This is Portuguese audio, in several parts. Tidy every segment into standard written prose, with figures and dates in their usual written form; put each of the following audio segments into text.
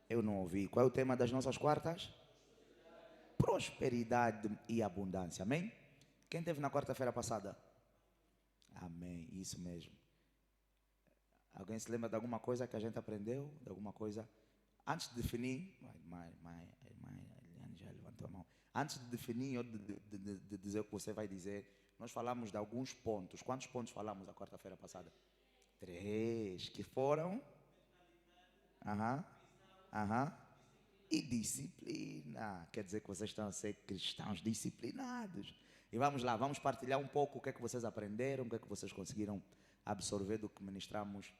Eu não ouvi. Qual é o tema das nossas quartas? Prosperidade e abundância. Amém? Quem teve na quarta-feira passada? Amém. Isso mesmo. Alguém se lembra de alguma coisa que a gente aprendeu? De alguma coisa? Antes de definir, Eliane já levantou a mão. Antes de definir ou de dizer o que você vai dizer, nós falamos de alguns pontos. Quantos pontos falamos a quarta-feira passada? 3, que foram? Aham, aham. E disciplina. Quer dizer que vocês estão a ser cristãos disciplinados. E vamos lá, vamos partilhar um pouco o que é que vocês aprenderam, o que é que vocês conseguiram absorver do que ministramos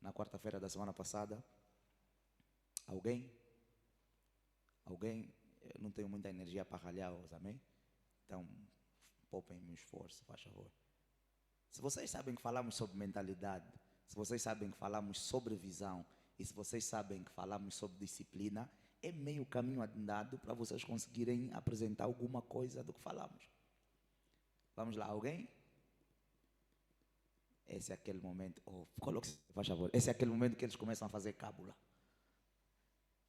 na quarta-feira da semana passada. Alguém? Alguém? Eu não tenho muita energia para ralhar hoje, amém? Então, poupem meu esforço, faz favor. Se vocês sabem que falamos sobre mentalidade, se vocês sabem que falamos sobre visão, e se vocês sabem que falamos sobre disciplina, é meio caminho andado para vocês conseguirem apresentar alguma coisa do que falamos. Vamos lá, alguém? Esse é aquele momento, coloque-se, faz favor, esse é aquele momento que eles começam a fazer cábula.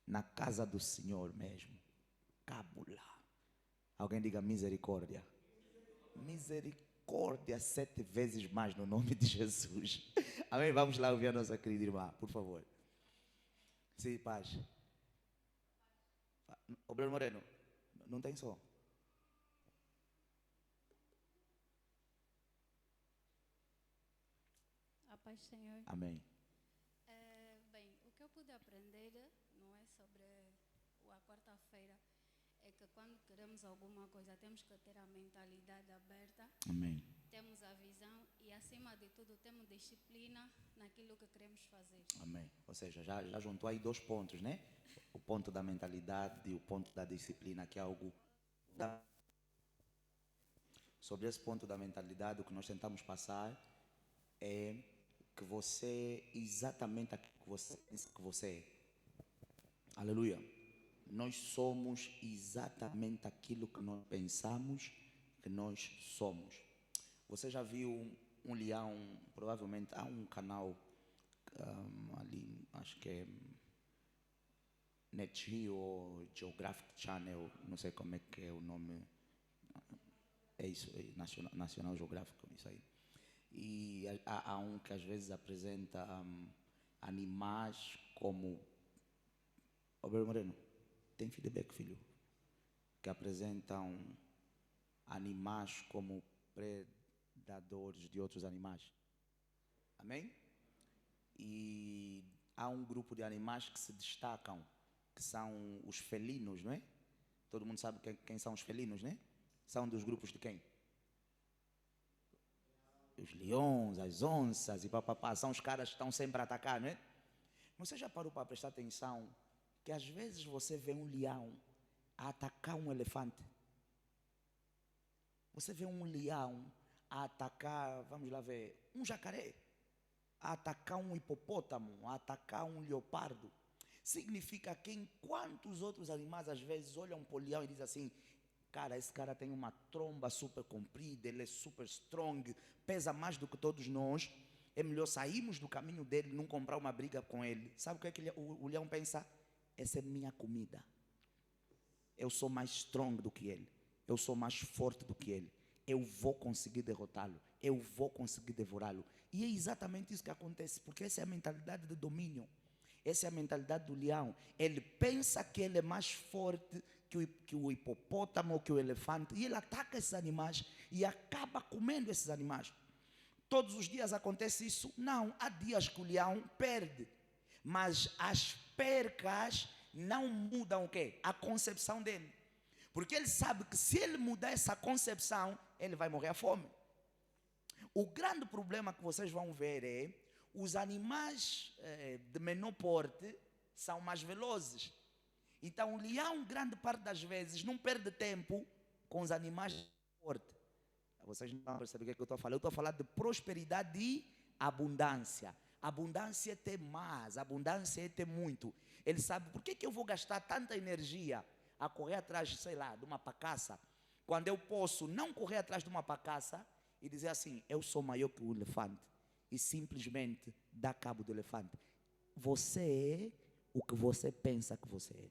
Na casa do Senhor mesmo. Cábula. Alguém diga misericórdia. Misericórdia 7 vezes mais no nome de Jesus. Amém? Vamos lá ouvir a nossa querida irmã, por favor. Sim, paz. Ô, Bruno Moreno, não tem som. A paz, Senhor. Amém. Bem, o que eu pude aprender, não é, sobre a quarta-feira, é que quando queremos alguma coisa, temos que ter a mentalidade aberta, Amém. temos a visão e, acima de tudo, temos disciplina naquilo que queremos fazer. Amém. Ou seja, já juntou aí 2 pontos, né? O ponto da mentalidade e o ponto da disciplina, que é algo sobre esse ponto da mentalidade, o que nós tentamos passar é que você é exatamente aquilo que você pensa que você é. Aleluia. Nós somos exatamente aquilo que nós pensamos que nós somos. Você já viu um leão? Provavelmente há um canal ali, acho que é Net Geo ou Geographic Channel, não sei como é que é o nome. É isso, é National Geographic, isso aí. E há um que às vezes apresenta animais como. Roberto Moreno, tem feedback, filho? Que apresentam animais como predadores de outros animais. Amém? E há um grupo de animais que se destacam, que são os felinos, não é? Todo mundo sabe quem são os felinos, né? São dos grupos de quem? Os leões, as onças e papapá. São os caras que estão sempre a atacar, não é? Você já parou para prestar atenção que às vezes você vê um leão a atacar um elefante? Você vê um leão a atacar, vamos lá ver, um jacaré, a atacar um hipopótamo, a atacar um leopardo. Significa que enquanto os outros animais às vezes olham para o leão e dizem assim: cara, esse cara tem uma tromba super comprida, ele é super strong, pesa mais do que todos nós, é melhor sairmos do caminho dele, não comprar uma briga com ele. Sabe o que é que o leão pensa? Essa é minha comida. Eu sou mais strong do que ele. Eu sou mais forte do que ele. Eu vou conseguir derrotá-lo. Eu vou conseguir devorá-lo. E é exatamente isso que acontece, porque essa é a mentalidade de domínio. Essa é a mentalidade do leão. Ele pensa que ele é mais forte que o hipopótamo ou que o elefante. E ele ataca esses animais e acaba comendo esses animais. Todos os dias acontece isso? Não. Há dias que o leão perde. Mas as percas não mudam o quê? A concepção dele. Porque ele sabe que se ele mudar essa concepção, ele vai morrer à fome. O grande problema que vocês vão ver é os animais de menor porte são mais velozes. Então o leão, grande parte das vezes, não perde tempo com os animais de porte. Vocês não vão perceber o que eu estou a falar. Eu estou a falar de prosperidade e abundância. Abundância é ter mais, abundância é ter muito. Ele sabe por que eu vou gastar tanta energia a correr atrás, sei lá, de uma pacaça, quando eu posso não correr atrás de uma pacaça e dizer assim: eu sou maior que o elefante, e simplesmente dar cabo do elefante. Você é o que você pensa que você é.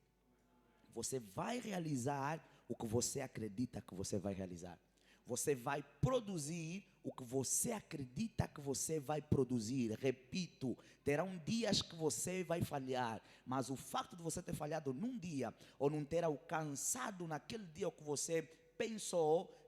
Você vai realizar o que você acredita que você vai realizar. Você vai produzir o que você acredita que você vai produzir. Repito, terão dias que você vai falhar, mas o fato de você ter falhado num dia ou não ter alcançado naquele dia o que você pensou,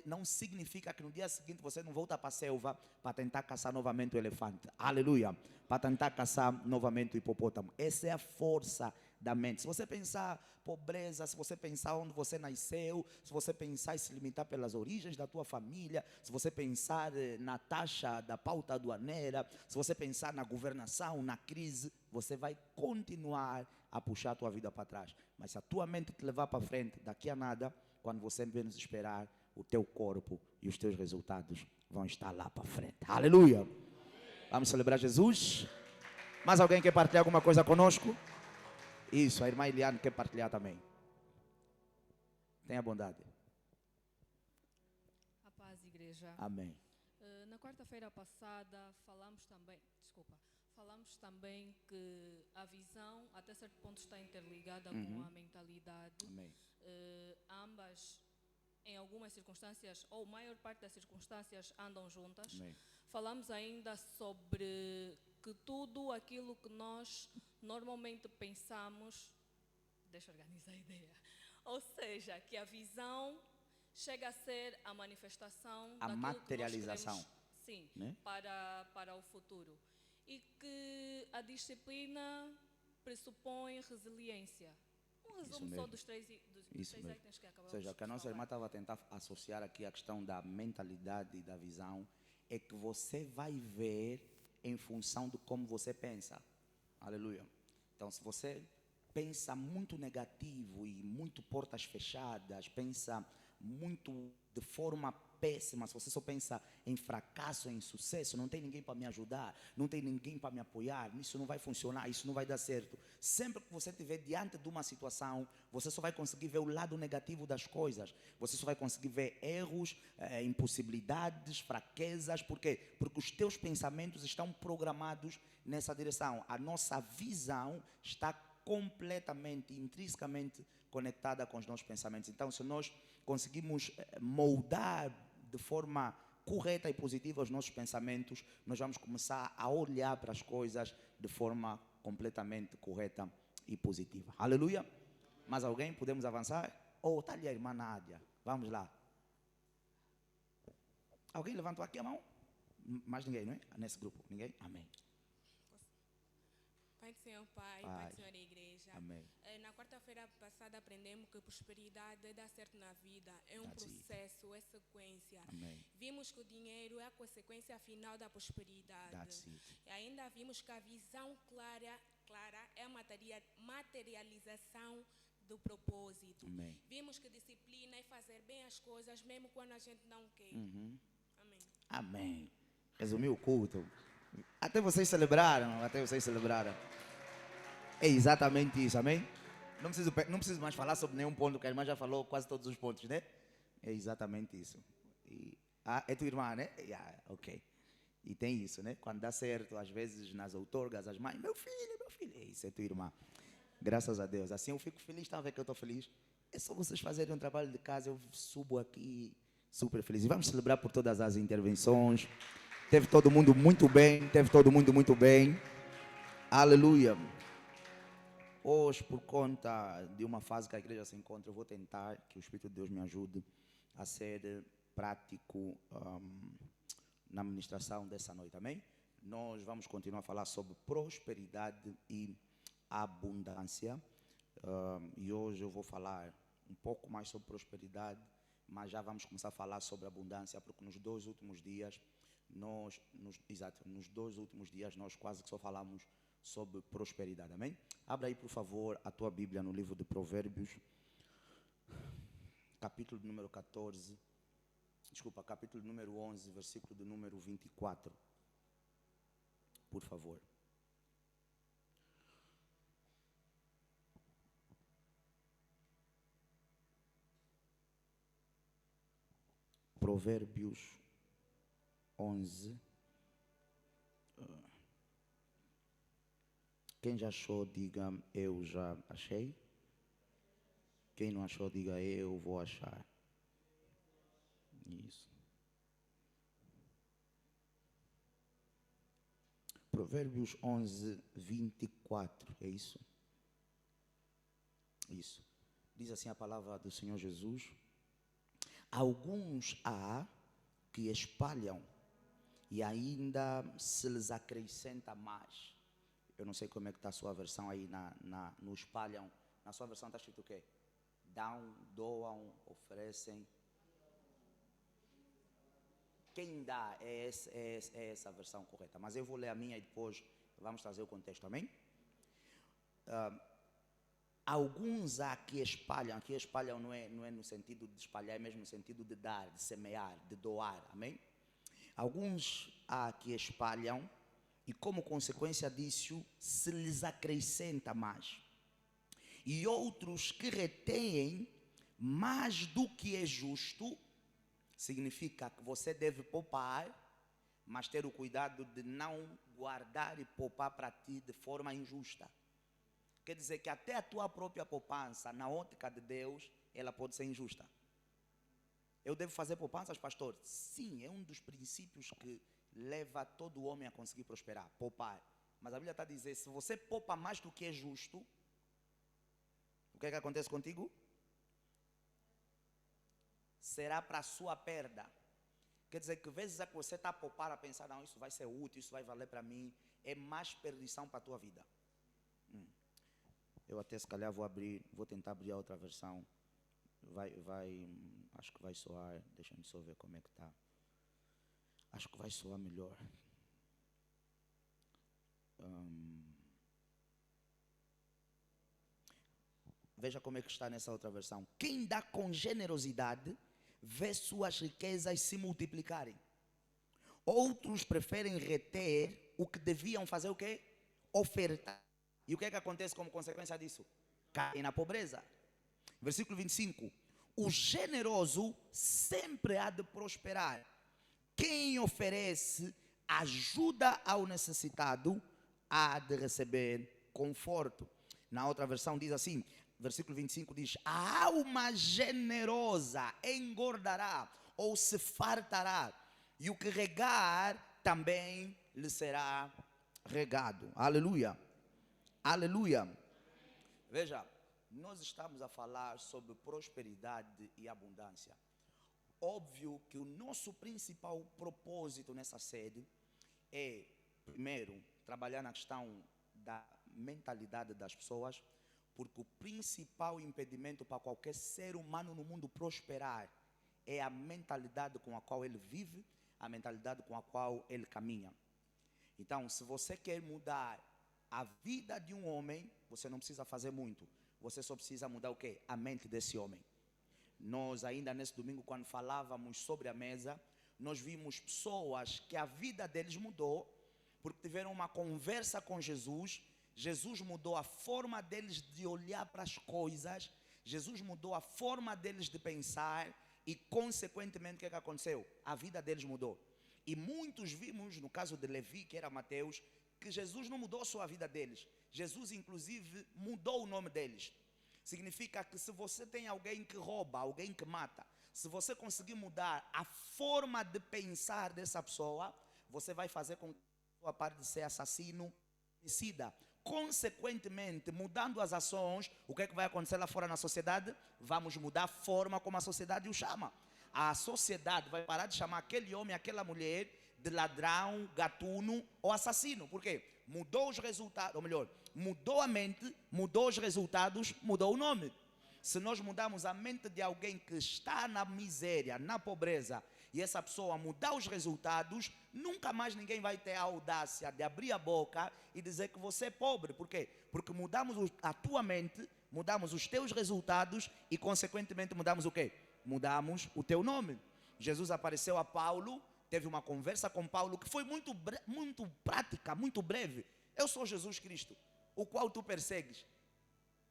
não significa que no dia seguinte você não volta para a selva para tentar caçar novamente o elefante. Aleluia! Para tentar caçar novamente o hipopótamo. Essa é a força da mente. Se você pensar pobreza, se você pensar onde você nasceu, se você pensar e se limitar pelas origens da tua família, se você pensar na taxa da pauta aduaneira, se você pensar na governação, na crise, você vai continuar a puxar a tua vida para trás. Mas se a tua mente te levar para frente, daqui a nada, quando você menos esperar, o teu corpo e os teus resultados vão estar lá para frente. Aleluia! Vamos celebrar Jesus. Mais alguém quer partilhar alguma coisa conosco? Isso, a irmã Eliane quer partilhar também. Tenha bondade. A paz, igreja. Amém. Na quarta-feira passada falamos também que a visão até certo ponto está interligada com a mentalidade. Amém. Ambas, em algumas circunstâncias, ou maior parte das circunstâncias, andam juntas. Amém. Falamos ainda sobre que tudo aquilo que nós normalmente pensamos, deixa eu organizar a ideia, ou seja, que a visão chega a ser a manifestação A daquilo materialização, que nós queremos, sim, né? para o futuro. E que a disciplina pressupõe resiliência. Um resumo só dos três itens que acabamos de falar. Ou seja, o que a nossa irmã estava a tentar associar aqui à questão da mentalidade e da visão é que você vai ver em função de como você pensa. Aleluia. Então, se você pensa muito negativo e muito portas fechadas, pensa muito de forma péssima, se você só pensa em fracasso, em sucesso, não tem ninguém para me ajudar, não tem ninguém para me apoiar, isso não vai funcionar, isso não vai dar certo. Sempre que você estiver diante de uma situação, você só vai conseguir ver o lado negativo das coisas, você só vai conseguir ver erros, impossibilidades, fraquezas. Por quê? Porque os teus pensamentos estão programados nessa direção. A nossa visão está completamente, intrinsecamente conectada com os nossos pensamentos. Então, se nós conseguimos moldar de forma correta e positiva os nossos pensamentos, nós vamos começar a olhar para as coisas de forma completamente correta e positiva. Aleluia! Mais alguém? Podemos avançar? Ou está ali a irmã Nádia? Vamos lá. Alguém levantou aqui a mão? Mais ninguém, não é? Nesse grupo? Ninguém? Amém. Pai do Senhor, Pai do Senhor, Igreja. Amém. Na quarta-feira passada aprendemos que prosperidade é dar certo na vida, é um processo, é sequência. Amém. Vimos que o dinheiro é a consequência final da prosperidade. E ainda vimos que a visão clara é a materialização do propósito. Amém. Vimos que disciplina é fazer bem as coisas mesmo quando a gente não quer. Uhum. Amém. Amém. Resumiu o culto. Até vocês celebraram. É exatamente isso, amém? Não preciso mais falar sobre nenhum ponto, que a irmã já falou quase todos os pontos, né? É exatamente isso. É tua irmã, né? Ok. E tem isso, né? Quando dá certo, às vezes nas outorgas, as mães, meu filho, isso é tua irmã. Graças a Deus. Assim eu fico feliz, estão a ver que eu estou feliz? É só vocês fazerem um trabalho de casa, eu subo aqui super feliz. E vamos celebrar por todas as intervenções. Teve todo mundo muito bem. Aleluia. Hoje, por conta de uma fase que a igreja se encontra, eu vou tentar que o Espírito de Deus me ajude a ser prático na ministração dessa noite, amém? Nós vamos continuar a falar sobre prosperidade e abundância. E hoje eu vou falar um pouco mais sobre prosperidade, mas já vamos começar a falar sobre abundância, porque nos dois últimos dias nós quase que só falamos sobre prosperidade, amém? Abra aí, por favor, a tua Bíblia no livro de Provérbios, capítulo número 11, versículo do número 24, por favor. Provérbios 11, Quem já achou, diga eu já achei. Quem não achou, diga eu vou achar. Isso. Provérbios 11, 24, é isso? Isso. Diz assim a palavra do Senhor Jesus: alguns há que espalham e ainda se lhes acrescenta mais. Eu não sei como é que está a sua versão aí no espalham. Na sua versão está escrito o quê? Dão, doam, oferecem. Quem dá é essa a versão correta. Mas eu vou ler a minha e depois vamos trazer o contexto, amém? Alguns há que espalham. Aqui espalham não é no sentido de espalhar, é mesmo no sentido de dar, de semear, de doar, amém? Alguns há que espalham e como consequência disso se lhes acrescenta mais. E outros que retêm mais do que é justo. Significa que você deve poupar, mas ter o cuidado de não guardar e poupar para ti de forma injusta. Quer dizer que até a tua própria poupança, na ótica de Deus, ela pode ser injusta. Eu devo fazer poupanças, pastor? Sim, é um dos princípios que leva todo homem a conseguir prosperar, poupar. Mas a Bíblia está a dizer, se você poupa mais do que é justo, o que é que acontece contigo? Será para a sua perda. Quer dizer que vezes é que você está a poupar a pensar, não, isso vai ser útil, isso vai valer para mim, é mais perdição para a tua vida. Eu até se calhar vou tentar abrir a outra versão. Acho que vai soar, deixa-me só ver como é que está. Acho que vai soar melhor. Veja como é que está nessa outra versão. Quem dá com generosidade vê suas riquezas se multiplicarem. Outros preferem reter o que deviam fazer o quê? Ofertar. E o que é que acontece como consequência disso? Caem na pobreza. Versículo 25. O generoso sempre há de prosperar. Quem oferece ajuda ao necessitado há de receber conforto. Na outra versão diz assim, versículo 25 diz: a alma generosa engordará ou se fartará, e o que regar também lhe será regado. Aleluia. Aleluia. Veja, nós estamos a falar sobre prosperidade e abundância. Óbvio que o nosso principal propósito nessa sede é, primeiro, trabalhar na questão da mentalidade das pessoas, porque o principal impedimento para qualquer ser humano no mundo prosperar é a mentalidade com a qual ele vive, a mentalidade com a qual ele caminha. Então, se você quer mudar a vida de um homem, você não precisa fazer muito. Você só precisa mudar o quê? A mente desse homem. Nós ainda nesse domingo, quando falávamos sobre a mesa, nós vimos pessoas que a vida deles mudou, porque tiveram uma conversa com Jesus. Jesus mudou a forma deles de olhar para as coisas. Jesus mudou a forma deles de pensar. E consequentemente, o que é que aconteceu? A vida deles mudou. E muitos vimos, no caso de Levi, que era Mateus, que Jesus não mudou só a vida deles. Jesus, inclusive, mudou o nome deles. Significa que se você tem alguém que rouba, alguém que mata, se você conseguir mudar a forma de pensar dessa pessoa, você vai fazer com que a pessoa pare de ser assassino, homicida. Consequentemente, mudando as ações, o que é que vai acontecer lá fora na sociedade? Vamos mudar a forma como a sociedade o chama. A sociedade vai parar de chamar aquele homem, aquela mulher de ladrão, gatuno ou assassino. Por quê? Mudou os resultados, ou melhor, mudou a mente, mudou os resultados, mudou o nome. Se nós mudarmos a mente de alguém que está na miséria, na pobreza, e essa pessoa mudar os resultados, nunca mais ninguém vai ter a audácia de abrir a boca e dizer que você é pobre. Por quê? Porque mudamos a tua mente, mudamos os teus resultados e consequentemente mudamos o quê? Mudamos o teu nome. Jesus apareceu a Paulo, teve uma conversa com Paulo que foi muito prática, muito breve. Eu sou Jesus Cristo, o qual tu persegues.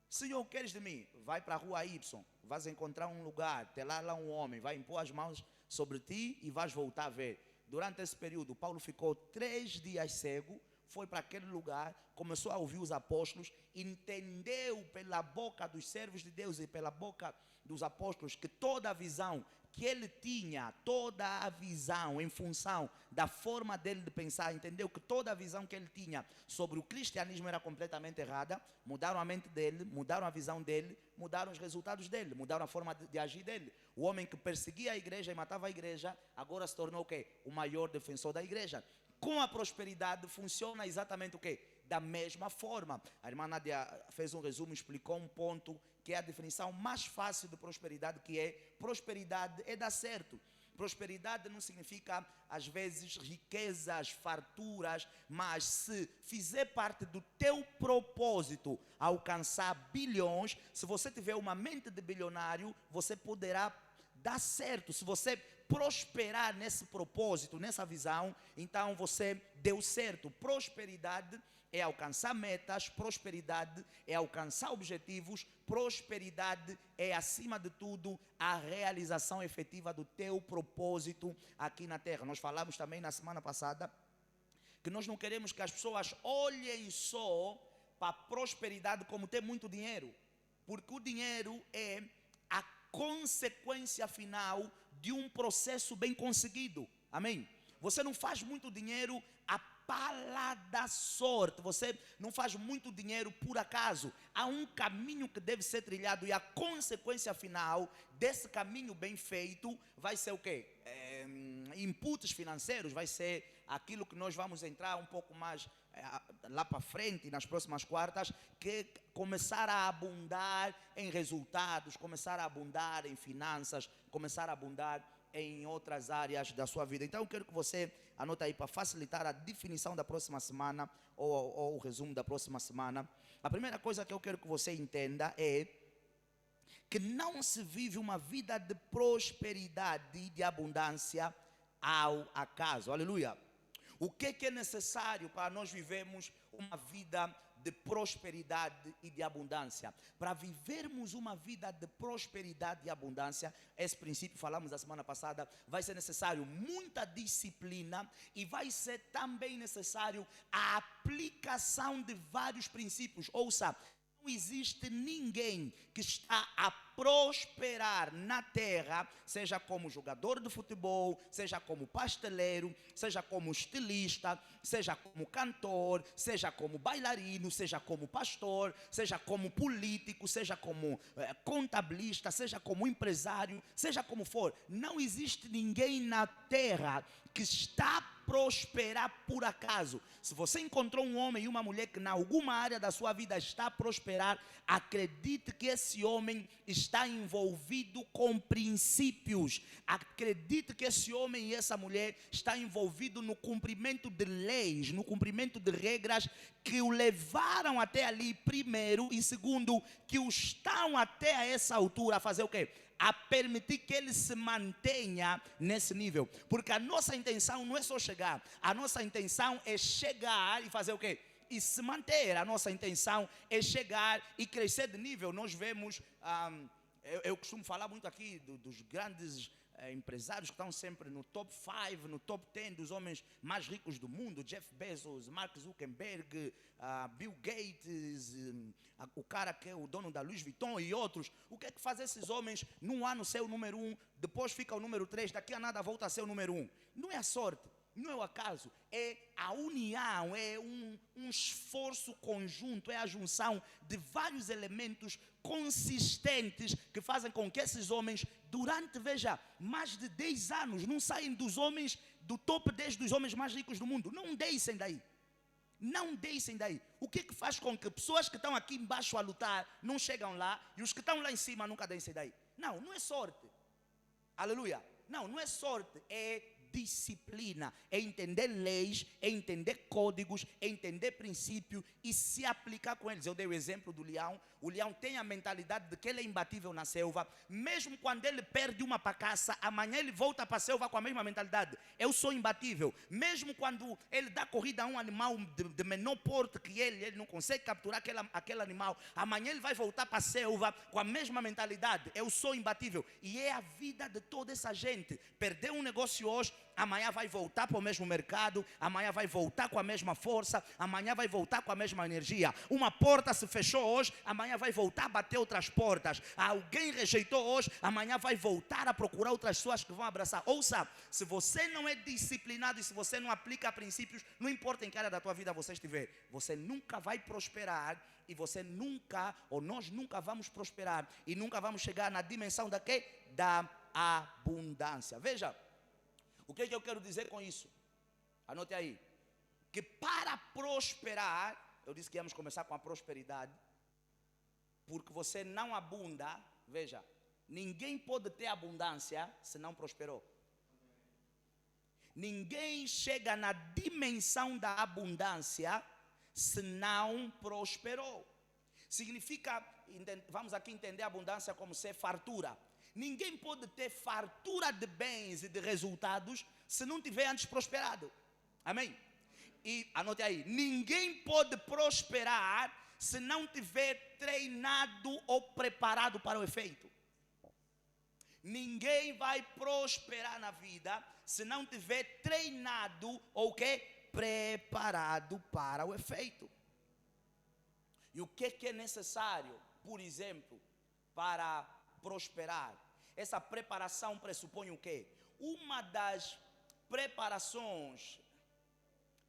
Senhor, queres de mim? Vai para a rua Y, vais encontrar um lugar, tem lá um homem, vai impor as mãos sobre ti e vais voltar a ver. Durante esse período, Paulo ficou 3 dias cego, foi para aquele lugar, começou a ouvir os apóstolos, entendeu pela boca dos servos de Deus e pela boca dos apóstolos que toda a visão que ele tinha, toda a visão em função da forma dele de pensar, entendeu que toda a visão que ele tinha sobre o cristianismo era completamente errada, mudaram a mente dele, mudaram a visão dele, mudaram os resultados dele, mudaram a forma de agir dele. O homem que perseguia a igreja e matava a igreja, agora se tornou o quê? O maior defensor da igreja. Com a prosperidade funciona exatamente o quê? Da mesma forma. A irmã Nádia fez um resumo, explicou um ponto que é a definição mais fácil de prosperidade, que é prosperidade é dar certo. Prosperidade não significa, às vezes, riquezas, farturas, mas se fizer parte do teu propósito alcançar bilhões, se você tiver uma mente de bilionário, você poderá dar certo. Se você prosperar nesse propósito, nessa visão, então você deu certo. Prosperidade é alcançar metas, prosperidade é alcançar objetivos, prosperidade é, acima de tudo, a realização efetiva do teu propósito aqui na terra. Nós falamos também na semana passada que nós não queremos que as pessoas olhem só para a prosperidade como ter muito dinheiro, porque o dinheiro é a consequência final de um processo bem conseguido. Amém? Você não faz muito dinheiro a pala da sorte, você não faz muito dinheiro por acaso. Há um caminho que deve ser trilhado e a consequência final desse caminho bem feito vai ser o quê? Inputs financeiros, vai ser aquilo que nós vamos entrar um pouco mais lá para frente, nas próximas quartas, que começar a abundar em resultados, começar a abundar em finanças, começar a abundar em outras áreas da sua vida. Então eu quero que você anote aí para facilitar a definição da próxima semana ou o resumo da próxima semana. A primeira coisa que eu quero que você entenda é que não se vive uma vida de prosperidade e de abundância ao acaso. Aleluia! O que é necessário para nós vivermos uma vida de prosperidade e de abundância? Para vivermos uma vida de prosperidade e abundância, esse princípio falamos a semana passada, vai ser necessário muita disciplina e vai ser também necessário a aplicação de vários princípios. Ouça, não existe ninguém que está a prosperar na terra, seja como jogador de futebol, seja como pasteleiro, seja como estilista, seja como cantor, seja como bailarino, seja como pastor, seja como político, seja como contabilista, seja como empresário, seja como for. Não existe ninguém na terra que está a prosperar por acaso. Se você encontrou um homem e uma mulher que em alguma área da sua vida está a prosperar, acredite que esse homem está envolvido com princípios. Acredite que esse homem e essa mulher está envolvido no cumprimento de leis, no cumprimento de regras que o levaram até ali, primeiro, e segundo, que o estão até a essa altura a fazer o quê? A permitir que ele se mantenha nesse nível. Porque a nossa intenção não é só chegar. A nossa intenção é chegar e fazer o quê? E se manter. A nossa intenção é chegar e crescer de nível. Nós vemos, eu costumo falar muito aqui dos grandes empresários que estão sempre no top 5, no top 10 dos homens mais ricos do mundo. Jeff Bezos, Mark Zuckerberg, Bill Gates, o cara que é o dono da Louis Vuitton e outros. O que é que faz esses homens num ano ser o número 1, depois fica o número 3, daqui a nada volta a ser o número 1? Não é a sorte, não é o acaso, é a união, é um esforço conjunto, é a junção de vários elementos consistentes que fazem com que esses homens, durante, veja, mais de 10 anos, não saem dos homens, do top 10 dos homens mais ricos do mundo. Não deixem daí. Não deixem daí. O que faz com que pessoas que estão aqui embaixo a lutar não chegam lá e os que estão lá em cima nunca deixem daí? Não, não é sorte. Aleluia. Não, não é sorte, é disciplina, é entender leis, é entender códigos, é entender princípios e se aplicar com eles. Eu dei o exemplo do leão. O leão tem a mentalidade de que ele é imbatível na selva. Mesmo quando ele perde uma para caça, amanhã ele volta para a selva com a mesma mentalidade. Eu sou imbatível. Mesmo quando ele dá corrida a um animal de menor porte que ele não consegue capturar aquele animal, amanhã ele vai voltar para a selva com a mesma mentalidade. Eu sou imbatível. E é a vida de toda essa gente. Perdeu um negócio hoje, amanhã vai voltar para o mesmo mercado, amanhã vai voltar com a mesma força, amanhã vai voltar com a mesma energia. Uma porta se fechou hoje, amanhã vai voltar a bater outras portas. Alguém rejeitou hoje, amanhã vai voltar a procurar outras pessoas que vão abraçar. Ouça, se você não é disciplinado e se você não aplica princípios, não importa em que área da tua vida você estiver, você nunca vai prosperar. E você nunca, ou nós nunca vamos prosperar e nunca vamos chegar na dimensão da quê? Da abundância. Veja, o que eu quero dizer com isso? Anote aí. Que para prosperar, eu disse que íamos começar com a prosperidade, porque você não abunda. Veja, ninguém pode ter abundância se não prosperou. Ninguém chega na dimensão da abundância se não prosperou. Significa, vamos aqui entender a abundância como ser fartura. Ninguém pode ter fartura de bens e de resultados se não tiver antes prosperado. Amém? E anote aí, ninguém pode prosperar se não tiver treinado ou preparado para o efeito. Ninguém vai prosperar na vida se não tiver treinado ou quê? Preparado para o efeito. E o que é necessário, por exemplo, para prosperar? Essa preparação pressupõe o quê? Uma das preparações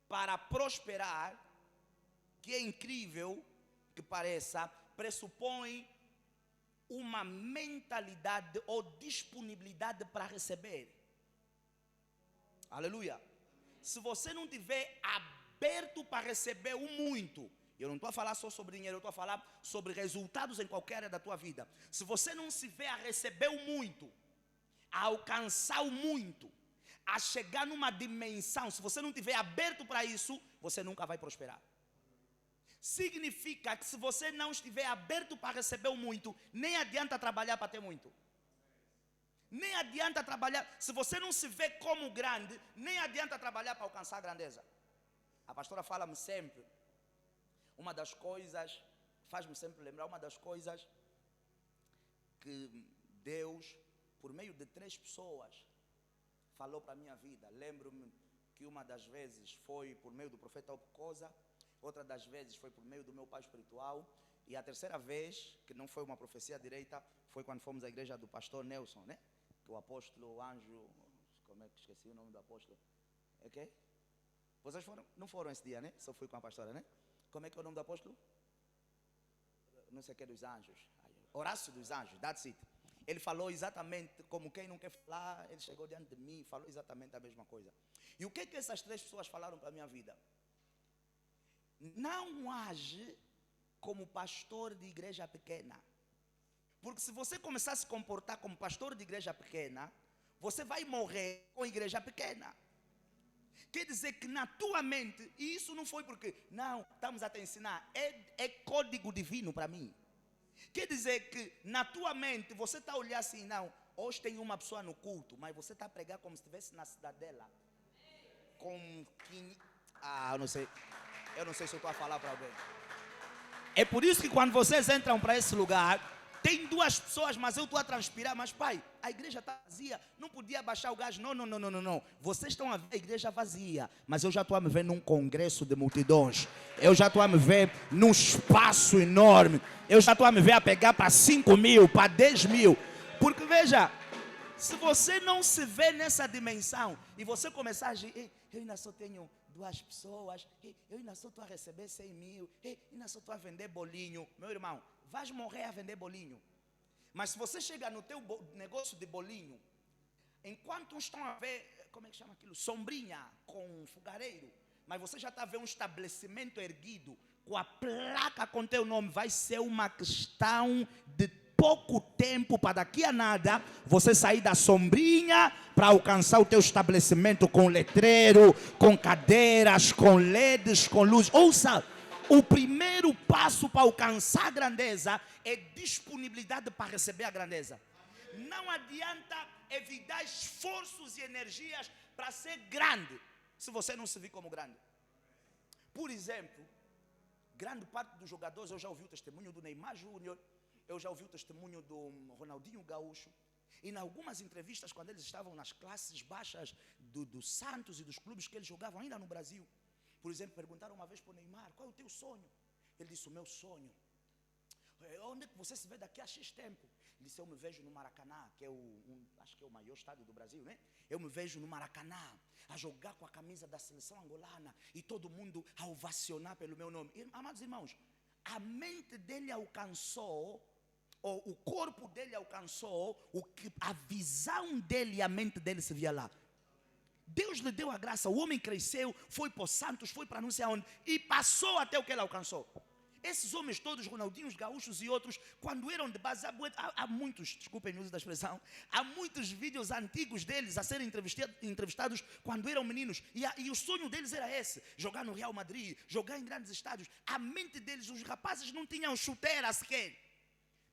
para prosperar, que é incrível que pareça, pressupõe uma mentalidade ou disponibilidade para receber. Aleluia. Se você não tiver aberto para receber o muito, eu não estou a falar só sobre dinheiro, eu estou a falar sobre resultados em qualquer área da tua vida. Se você não se vê a receber o muito, a alcançar o muito, a chegar numa dimensão, se você não tiver aberto para isso, você nunca vai prosperar. Significa que se você não estiver aberto para receber o muito, nem adianta trabalhar para ter muito. Nem adianta trabalhar, se você não se vê como grande, nem adianta trabalhar para alcançar a grandeza. A pastora fala-me sempre, uma das coisas, faz-me sempre lembrar, uma das coisas que Deus, por meio de 3 pessoas, falou para a minha vida. Lembro-me que uma das vezes foi por meio do profeta Opocosa, outra das vezes foi por meio do meu pai espiritual, e a terceira vez, que não foi uma profecia direita, foi quando fomos à igreja do pastor Nelson, né? Que o apóstolo Anjo, como é que esqueci o nome do apóstolo? É que? Vocês foram? Não foram esse dia, né? Só fui com a pastora, né? Como é que é o nome do apóstolo? Não sei o que, dos anjos. Horácio dos Anjos, that's it. Ele falou exatamente como quem não quer falar, ele chegou diante de mim e falou exatamente a mesma coisa. E o que essas 3 pessoas falaram para a minha vida? Não age como pastor de igreja pequena. Porque se você começar a se comportar como pastor de igreja pequena, você vai morrer com igreja pequena. Quer dizer que na tua mente, e isso não foi porque, não, estamos a te ensinar, é código divino para mim. Quer dizer que na tua mente, você está a olhar assim, não, hoje tem uma pessoa no culto, mas você está a pregar como se estivesse na cidadela. Com quem... eu não sei se eu estou a falar para alguém. É por isso que quando vocês entram para esse lugar, tem 2 pessoas, mas eu estou a transpirar. Mas pai, a igreja está vazia, não podia baixar o gás. Não. Vocês estão a ver a igreja vazia, mas eu já estou a me ver num congresso de multidões. Eu já estou a me ver num espaço enorme. Eu já estou a me ver a pegar para 5 mil, para 10 mil. Porque veja, se você não se vê nessa dimensão e você começar a agir, eu ainda só tenho 2 pessoas, eu ainda só estou a receber 100 mil, eu ainda só estou a vender bolinho. Meu irmão, vais morrer a vender bolinho. Mas se você chegar no teu negócio de bolinho, enquanto uns estão a ver, como é que chama aquilo? Sombrinha com fogareiro, mas você já está a ver um estabelecimento erguido, com a placa com teu nome, vai ser uma questão de pouco tempo, para daqui a nada, você sair da sombrinha para alcançar o teu estabelecimento com letreiro, com cadeiras, com LEDs, com luz. Ouça, o primeiro passo para alcançar a grandeza é disponibilidade para receber a grandeza. Não adianta evitar esforços e energias para ser grande, se você não se vir como grande. Por exemplo, grande parte dos jogadores, eu já ouvi o testemunho do Neymar Júnior, eu já ouvi o testemunho do Ronaldinho Gaúcho. E em algumas entrevistas, quando eles estavam nas classes baixas do Santos e dos clubes que eles jogavam ainda no Brasil, por exemplo, perguntaram uma vez para o Neymar: qual é o teu sonho? Ele disse: o meu sonho, onde é que você se vê daqui a X tempo? Ele disse: eu me vejo no Maracanã, que é acho que é o maior estádio do Brasil, né? Eu me vejo no Maracanã, a jogar com a camisa da seleção angolana e todo mundo a ovacionar pelo meu nome. Amados irmãos, a mente dele alcançou, ou o corpo dele alcançou, a visão dele e a mente dele se via lá. Deus lhe deu a graça, o homem cresceu, foi para os Santos, foi para não sei aonde, e passou até o que ele alcançou. Esses homens todos, Ronaldinhos, Gaúchos e outros, quando eram de base, há muitos, desculpem o uso da expressão, há muitos vídeos antigos deles a serem entrevistados quando eram meninos. E o sonho deles era esse: jogar no Real Madrid, jogar em grandes estádios. A mente deles, os rapazes não tinham chuteira sequer,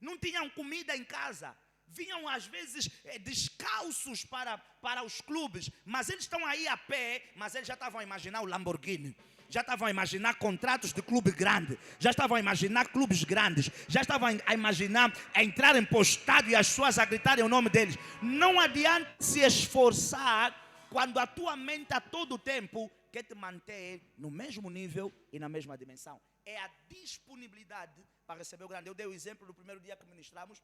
não tinham comida em casa. Vinham às vezes descalços para os clubes, mas eles estão aí a pé, mas eles já estavam a imaginar o Lamborghini. Já estavam a imaginar contratos de clube grande, já estavam a imaginar clubes grandes, já estavam a imaginar a entrarem para o estádio e as pessoas a gritarem o nome deles. Não adianta se esforçar quando a tua mente a todo tempo quer te manter no mesmo nível e na mesma dimensão. É a disponibilidade para receber o grande. Eu dei o exemplo do primeiro dia que ministramos,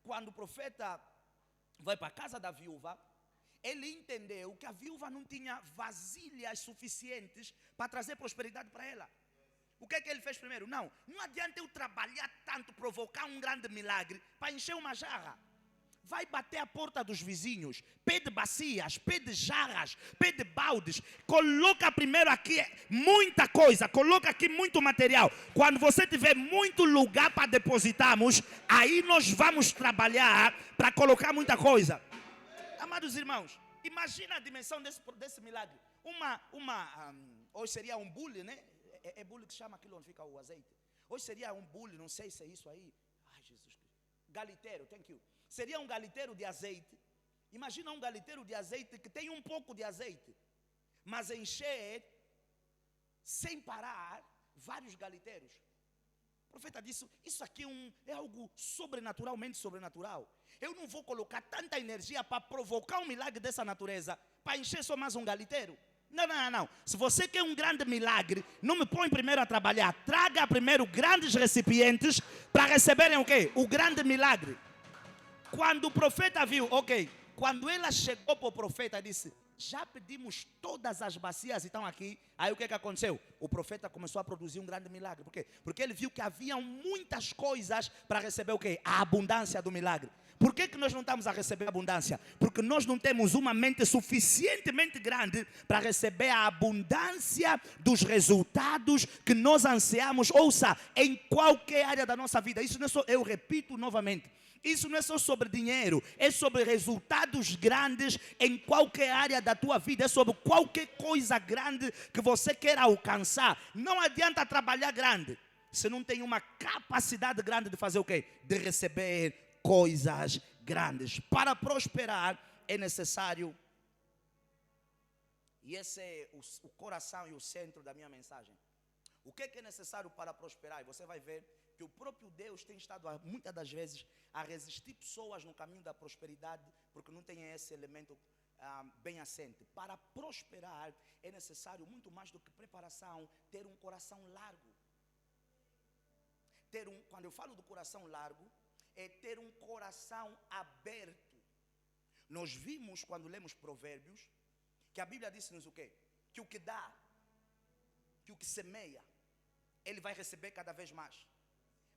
quando o profeta vai para a casa da viúva. Ele entendeu que a viúva não tinha vasilhas suficientes para trazer prosperidade para ela. O que é que ele fez primeiro? Não adianta eu trabalhar tanto, provocar um grande milagre para encher uma jarra. Vai bater a porta dos vizinhos, pede bacias, pede jarras, pede baldes. Coloca primeiro aqui muita coisa, coloca aqui muito material. Quando você tiver muito lugar para depositarmos, aí nós vamos trabalhar para colocar muita coisa. Amados irmãos, imagina a dimensão desse milagre. Hoje seria um bule, né? É bule que chama aquilo onde fica o azeite. Hoje seria um bule, não sei se é isso aí. Ai, Jesus Cristo. Galiteiro, thank you. Seria um galiteiro de azeite. Imagina um galiteiro de azeite que tem um pouco de azeite, mas encher, sem parar, vários galiteiros. O profeta disse: isso aqui é algo sobrenaturalmente sobrenatural. Eu não vou colocar tanta energia para provocar um milagre dessa natureza, para encher só mais um galiteiro. Não. Se você quer um grande milagre, não me põe primeiro a trabalhar. Traga primeiro grandes recipientes para receberem o quê? O grande milagre. Quando o profeta viu, quando ela chegou para o profeta, disse: já pedimos todas as bacias e estão aqui. Aí o que aconteceu? O profeta começou a produzir um grande milagre. Por quê? Porque ele viu que haviam muitas coisas para receber o quê? A abundância do milagre. Por que nós não estamos a receber abundância? Porque nós não temos uma mente suficientemente grande para receber a abundância dos resultados que nós ansiamos. Ouça, em qualquer área da nossa vida. Isso não é só, eu repito novamente, isso não é só sobre dinheiro, é sobre resultados grandes em qualquer área da tua vida, é sobre qualquer coisa grande que você queira alcançar. Não adianta trabalhar grande se não tem uma capacidade grande de fazer o quê? De receber coisas grandes. Para prosperar é necessário, e esse é o coração e o centro da minha mensagem. O que é necessário para prosperar? E você vai ver que o próprio Deus tem estado muitas das vezes a resistir pessoas no caminho da prosperidade, porque não tem esse elemento bem assente. Para prosperar é necessário muito mais do que preparação, ter um coração largo. Quando eu falo do coração largo, é ter um coração aberto. Nós vimos quando lemos Provérbios que a Bíblia disse-nos o quê? Que o que dá, que o que semeia, ele vai receber cada vez mais.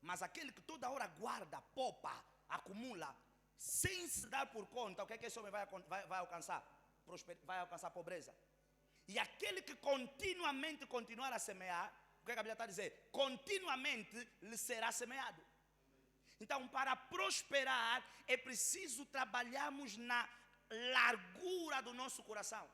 Mas aquele que toda hora guarda, poupa, acumula, sem se dar por conta, o que é que esse homem vai alcançar? Vai alcançar pobreza. E aquele que continuamente continuar a semear, o que a Bíblia está a dizer? Continuamente lhe será semeado. Então, para prosperar, é preciso trabalharmos na largura do nosso coração.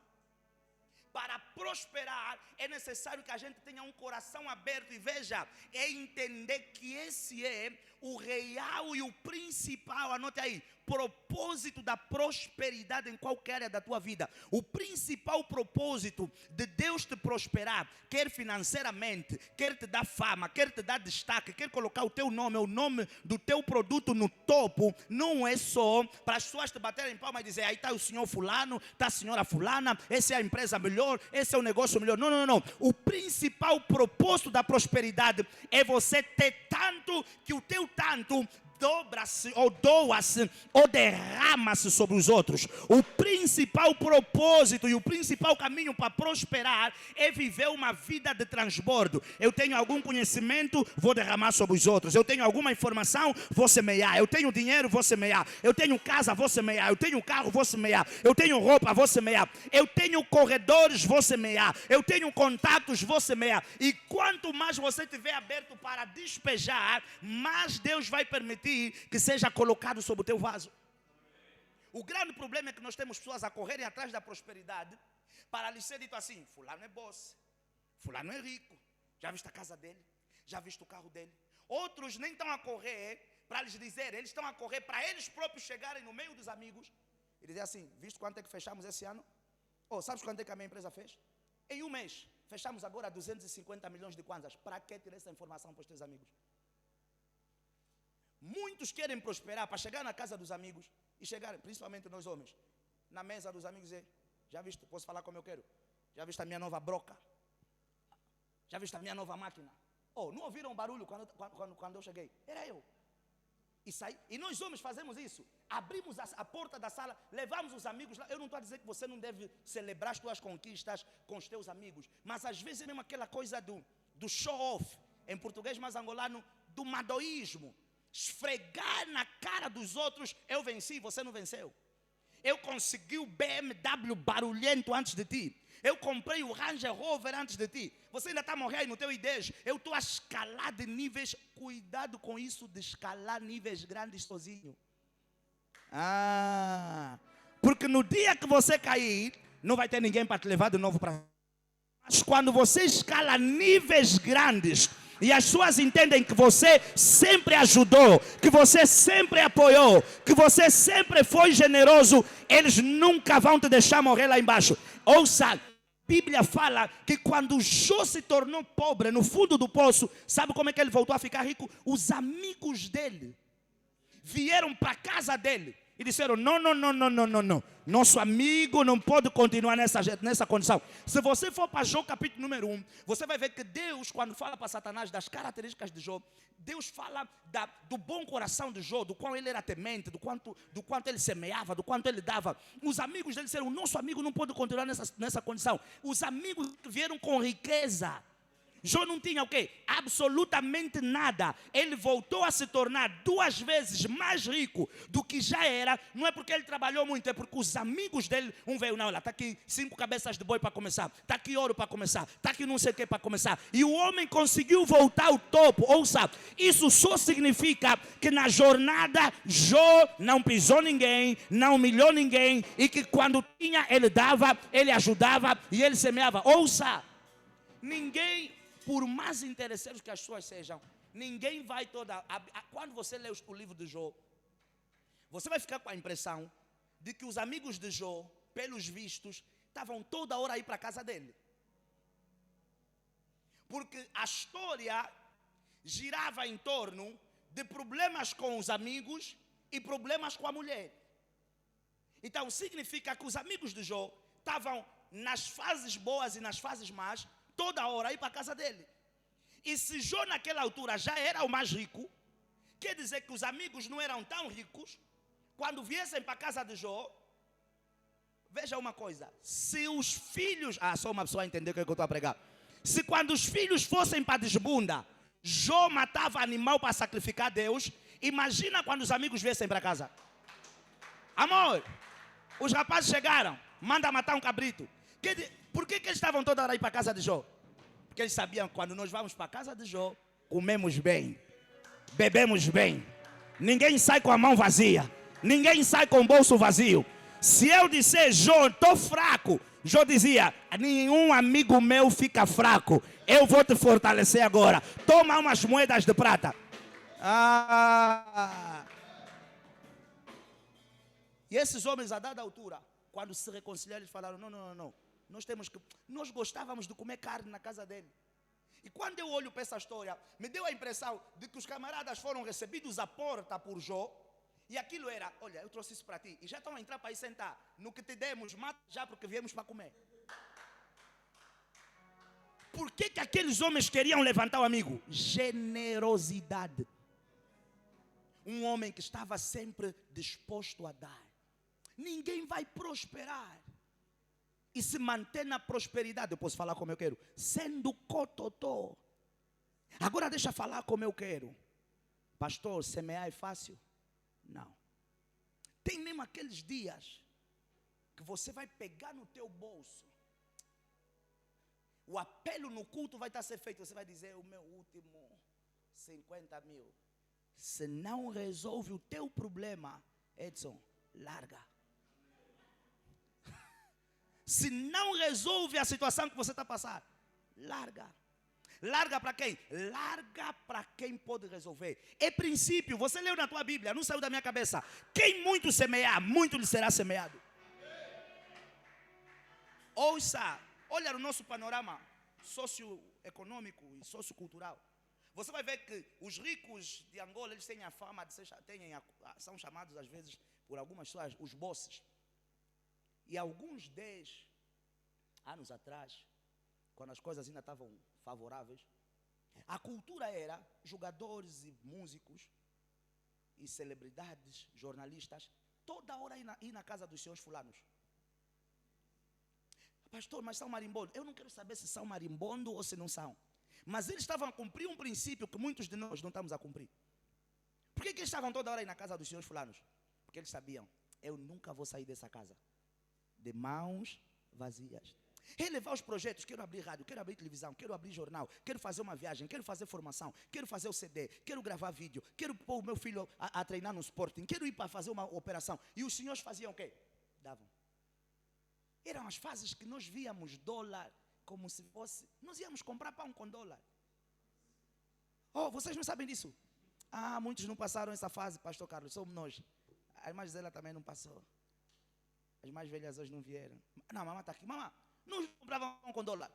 Para prosperar, é necessário que a gente tenha um coração aberto. E veja, é entender que esse é o real e o principal, anote aí, propósito da prosperidade em qualquer área da tua vida. O principal propósito de Deus te prosperar, quer financeiramente, quer te dar fama, quer te dar destaque, quer colocar o teu nome, o nome do teu produto no topo, não é só para as pessoas te baterem palma e dizer, aí está o senhor fulano, está a senhora fulana, essa é a empresa melhor, esse é o negócio melhor. Não, não, não. O principal propósito da prosperidade é você ter tanto que o teu tanto dobra-se ou doa-se ou derrama-se sobre os outros. O principal propósito e o principal caminho para prosperar é viver uma vida de transbordo. Eu tenho algum conhecimento, vou derramar sobre os outros. Eu tenho alguma informação, vou semear. Eu tenho dinheiro, vou semear. Eu tenho casa, vou semear. Eu tenho carro, vou semear. Eu tenho roupa, vou semear. Eu tenho corredores, vou semear. Eu tenho contatos, vou semear. E quanto mais você estiver aberto para despejar, mais Deus vai permitir que seja colocado sobre o teu vaso. O grande problema é que nós temos pessoas a correrem atrás da prosperidade para lhes ser dito assim, fulano é boss, fulano é rico, já viste a casa dele, já viste o carro dele. Outros nem estão a correr para lhes dizer, eles estão a correr para eles próprios chegarem no meio dos amigos e dizer assim, viste quanto é que fechamos esse ano? Oh, sabes quanto é que a minha empresa fez? Em um mês, fechamos agora 250 milhões de kwanzas. Para que ter essa informação para os teus amigos? Muitos querem prosperar para chegar na casa dos amigos e chegar, principalmente nós homens, na mesa dos amigos e já viste, posso falar como eu quero? Já viste a minha nova broca? Já viste a minha nova máquina? Oh, não ouviram barulho quando eu cheguei? Era eu. E nós homens fazemos isso. Abrimos a porta da sala, levamos os amigos lá. Eu não estou a dizer que você não deve celebrar as tuas conquistas com os teus amigos, mas às vezes é mesmo aquela coisa do show-off, em português mais angolano, do madoísmo. Esfregar na cara dos outros, eu venci, você não venceu. Eu consegui o BMW barulhento antes de ti. Eu comprei o Ranger Rover antes de ti. Você ainda está a morrer aí no teu ID. Eu estou a escalar de níveis. Cuidado com isso de escalar níveis grandes sozinho. Porque no dia que você cair, não vai ter ninguém para te levar de novo para. Mas quando você escala níveis grandes e as pessoas entendem que você sempre ajudou, que você sempre apoiou, que você sempre foi generoso, eles nunca vão te deixar morrer lá embaixo. Ouça, a Bíblia fala que quando Jó se tornou pobre no fundo do poço, sabe como é que ele voltou a ficar rico? Os amigos dele vieram para a casa dele e disseram, não. Nosso amigo não pode continuar nessa condição. Se você for para Jó capítulo número 1, você vai ver que Deus, quando fala para Satanás das características de Jó, Deus fala do bom coração de Jó, do qual ele era temente, do quanto ele semeava, do quanto ele dava. Os amigos dele disseram, nosso amigo não pode continuar nessa condição. Os amigos vieram com riqueza. Jó não tinha o quê? Absolutamente nada. Ele voltou a se tornar 2 vezes mais rico do que já era. Não é porque ele trabalhou muito, é porque os amigos dele, veio, não, olha, está aqui 5 cabeças de boi para começar, está aqui ouro para começar, está aqui não sei o que para começar. E o homem conseguiu voltar ao topo. Ouça, isso só significa que na jornada Jó não pisou ninguém, não humilhou ninguém, e que quando tinha, ele dava, ele ajudava e ele semeava. Ouça, ninguém, por mais interesseiros que as pessoas sejam, ninguém vai quando você lê o livro de Jó, você vai ficar com a impressão de que os amigos de Jó, pelos vistos, estavam toda hora aí para a casa dele. Porque a história girava em torno de problemas com os amigos e problemas com a mulher. Então significa que os amigos de Jó estavam nas fases boas e nas fases más, toda hora ir para a casa dele. E se Jó naquela altura já era o mais rico, quer dizer que os amigos não eram tão ricos. Quando viessem para a casa de Jó, veja uma coisa, se os filhos, só uma pessoa entendeu o que eu estou a pregar. Se quando os filhos fossem para a desbunda, Jó matava animal para sacrificar a Deus, imagina quando os amigos viessem para casa. Amor, os rapazes chegaram, manda matar um cabrito. Por que eles estavam toda hora aí para a casa de Jó? Porque eles sabiam que quando nós vamos para a casa de Jó, comemos bem, bebemos bem. Ninguém sai com a mão vazia, ninguém sai com o bolso vazio. Se eu disser, Jó, estou fraco, Jó dizia, nenhum amigo meu fica fraco, eu vou te fortalecer agora. Toma umas moedas de prata. E esses homens, a dada altura, quando se reconciliaram, eles falaram: não. Nós gostávamos de comer carne na casa dele. E quando eu olho para essa história, me deu a impressão de que os camaradas foram recebidos à porta por Jó. E aquilo era: olha, eu trouxe isso para ti. E já estão a entrar para ir sentar. No que te demos, mata já, porque viemos para comer. Por que aqueles homens queriam levantar o amigo? Generosidade. Um homem que estava sempre disposto a dar. Ninguém vai prosperar e se manter na prosperidade. Eu posso falar como eu quero, sendo cototó. Agora deixa eu falar como eu quero. Pastor, semear é fácil? Não. Tem mesmo aqueles dias que você vai pegar no teu bolso. O apelo no culto vai estar a ser feito. Você vai dizer: o meu último 50 mil. Se não resolve o teu problema, Edson, larga. Se não resolve a situação que você está passando, larga. Larga para quem? Larga para quem pode resolver. É princípio, você leu na tua Bíblia, não saiu da minha cabeça. Quem muito semear, muito lhe será semeado. Ouça, olha no nosso panorama socioeconômico e sociocultural. Você vai ver que os ricos de Angola, eles têm a fama de são chamados às vezes por algumas pessoas os bosses. E alguns 10 anos atrás, quando as coisas ainda estavam favoráveis, a cultura era jogadores e músicos e celebridades, jornalistas, toda hora ir na casa dos senhores fulanos. Pastor, mas são marimbondo. Eu não quero saber se são marimbondo ou se não são. Mas eles estavam a cumprir um princípio que muitos de nós não estamos a cumprir. Por que eles estavam toda hora aí na casa dos senhores fulanos? Porque eles sabiam: eu nunca vou sair dessa casa de mãos vazias. Relevar os projetos: quero abrir rádio, quero abrir televisão, quero abrir jornal, quero fazer uma viagem, quero fazer formação, quero fazer o CD, quero gravar vídeo, quero pôr o meu filho a treinar no Sporting, quero ir para fazer uma operação. E os senhores faziam o quê? Davam. Eram as fases que nós víamos dólar como se fosse... Nós íamos comprar pão com dólar. Oh, vocês não sabem disso? Muitos não passaram essa fase, pastor Carlos, somos nós. A irmã Gisela também não passou. As mais velhas hoje não vieram. Não, mamãe está aqui. Mamãe, nós comprávamos pão com dólar.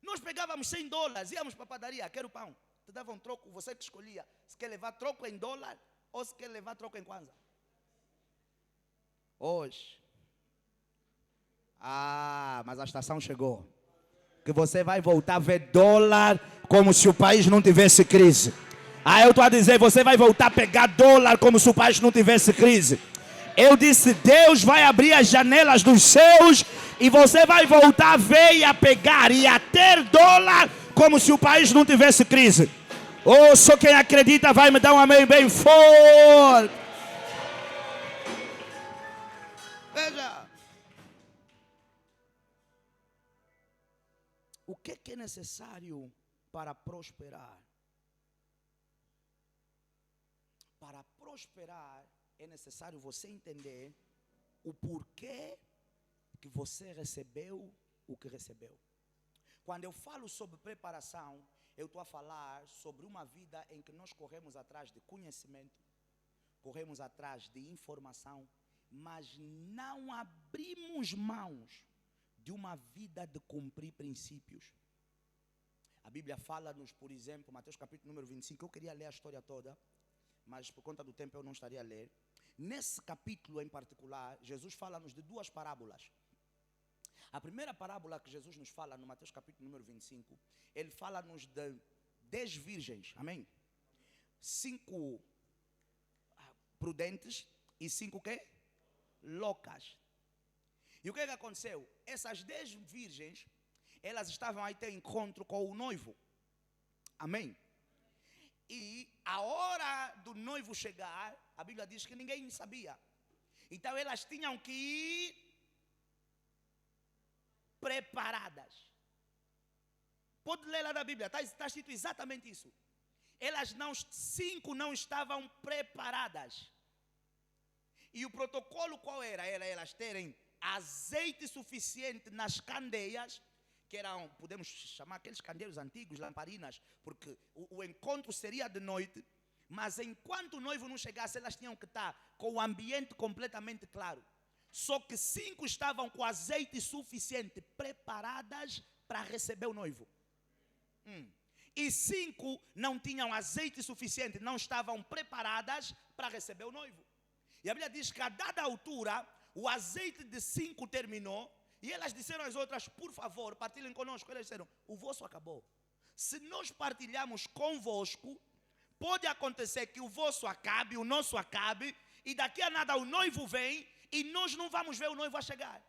Nós pegávamos $100, íamos para a padaria, quero pão. Te davam troco, você que escolhia. Se quer levar troco em dólar ou se quer levar troco em kwanza. Hoje. Mas a estação chegou. Que você vai voltar a ver dólar como se o país não tivesse crise. Eu estou a dizer, você vai voltar a pegar dólar como se o país não tivesse crise. Eu disse: Deus vai abrir as janelas dos céus e você vai voltar a ver e a pegar e a ter dólar como se o país não tivesse crise. Só quem acredita vai me dar um amém bem forte. Veja. O que é necessário para prosperar? Para prosperar é necessário você entender o porquê que você recebeu o que recebeu. Quando eu falo sobre preparação, eu estou a falar sobre uma vida em que nós corremos atrás de conhecimento, corremos atrás de informação, mas não abrimos mãos de uma vida de cumprir princípios. A Bíblia fala-nos, por exemplo, Mateus capítulo número 25, eu queria ler a história toda, mas por conta do tempo eu não estaria a ler. Nesse capítulo em particular, Jesus fala-nos de duas parábolas. A primeira parábola que Jesus nos fala no Mateus capítulo número 25, ele fala-nos de 10 virgens, amém? 5 prudentes e 5 o quê? Loucas. E o que aconteceu? Essas 10 virgens, elas estavam aí ter encontro com o noivo. Amém? E a hora do noivo chegar, a Bíblia diz que ninguém sabia. Então elas tinham que ir preparadas. Pode ler lá na Bíblia, está escrito exatamente isso. 5 não estavam preparadas. E o protocolo qual era? Era elas terem azeite suficiente nas candeias, que eram, podemos chamar aqueles candeeiros antigos, lamparinas, porque o encontro seria de noite, Mas enquanto o noivo não chegasse, elas tinham que estar com o ambiente completamente claro. Só que 5 estavam com azeite suficiente, preparadas para receber o noivo. E 5 não tinham azeite suficiente, não estavam preparadas para receber o noivo. E a Bíblia diz que a dada altura, o azeite de 5 terminou. E elas disseram às outras, por favor, partilhem conosco. Elas disseram, o vosso acabou. Se nós partilharmos convosco, pode acontecer que o vosso acabe, o nosso acabe, e daqui a nada o noivo vem, e nós não vamos ver o noivo a chegar.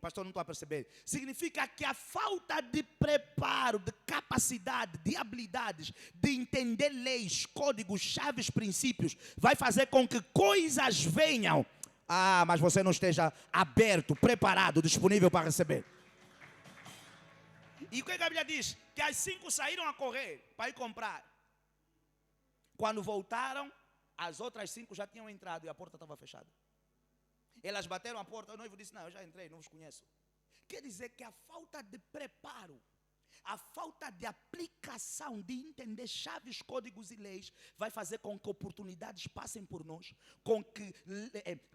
Pastor, não estou a perceber. Significa que a falta de preparo, de capacidade, de habilidades, de entender leis, códigos, chaves, princípios, vai fazer com que coisas venham. Mas você não esteja aberto, preparado, disponível para receber. E o que a Bíblia diz? Que as 5 saíram a correr para ir comprar. Quando voltaram, as outras 5 já tinham entrado e a porta estava fechada. Elas bateram a porta, o noivo disse, não, eu já entrei, não vos conheço. Quer dizer que a falta de preparo, a falta de aplicação, de entender chaves, códigos e leis, vai fazer com que oportunidades passem por nós, com que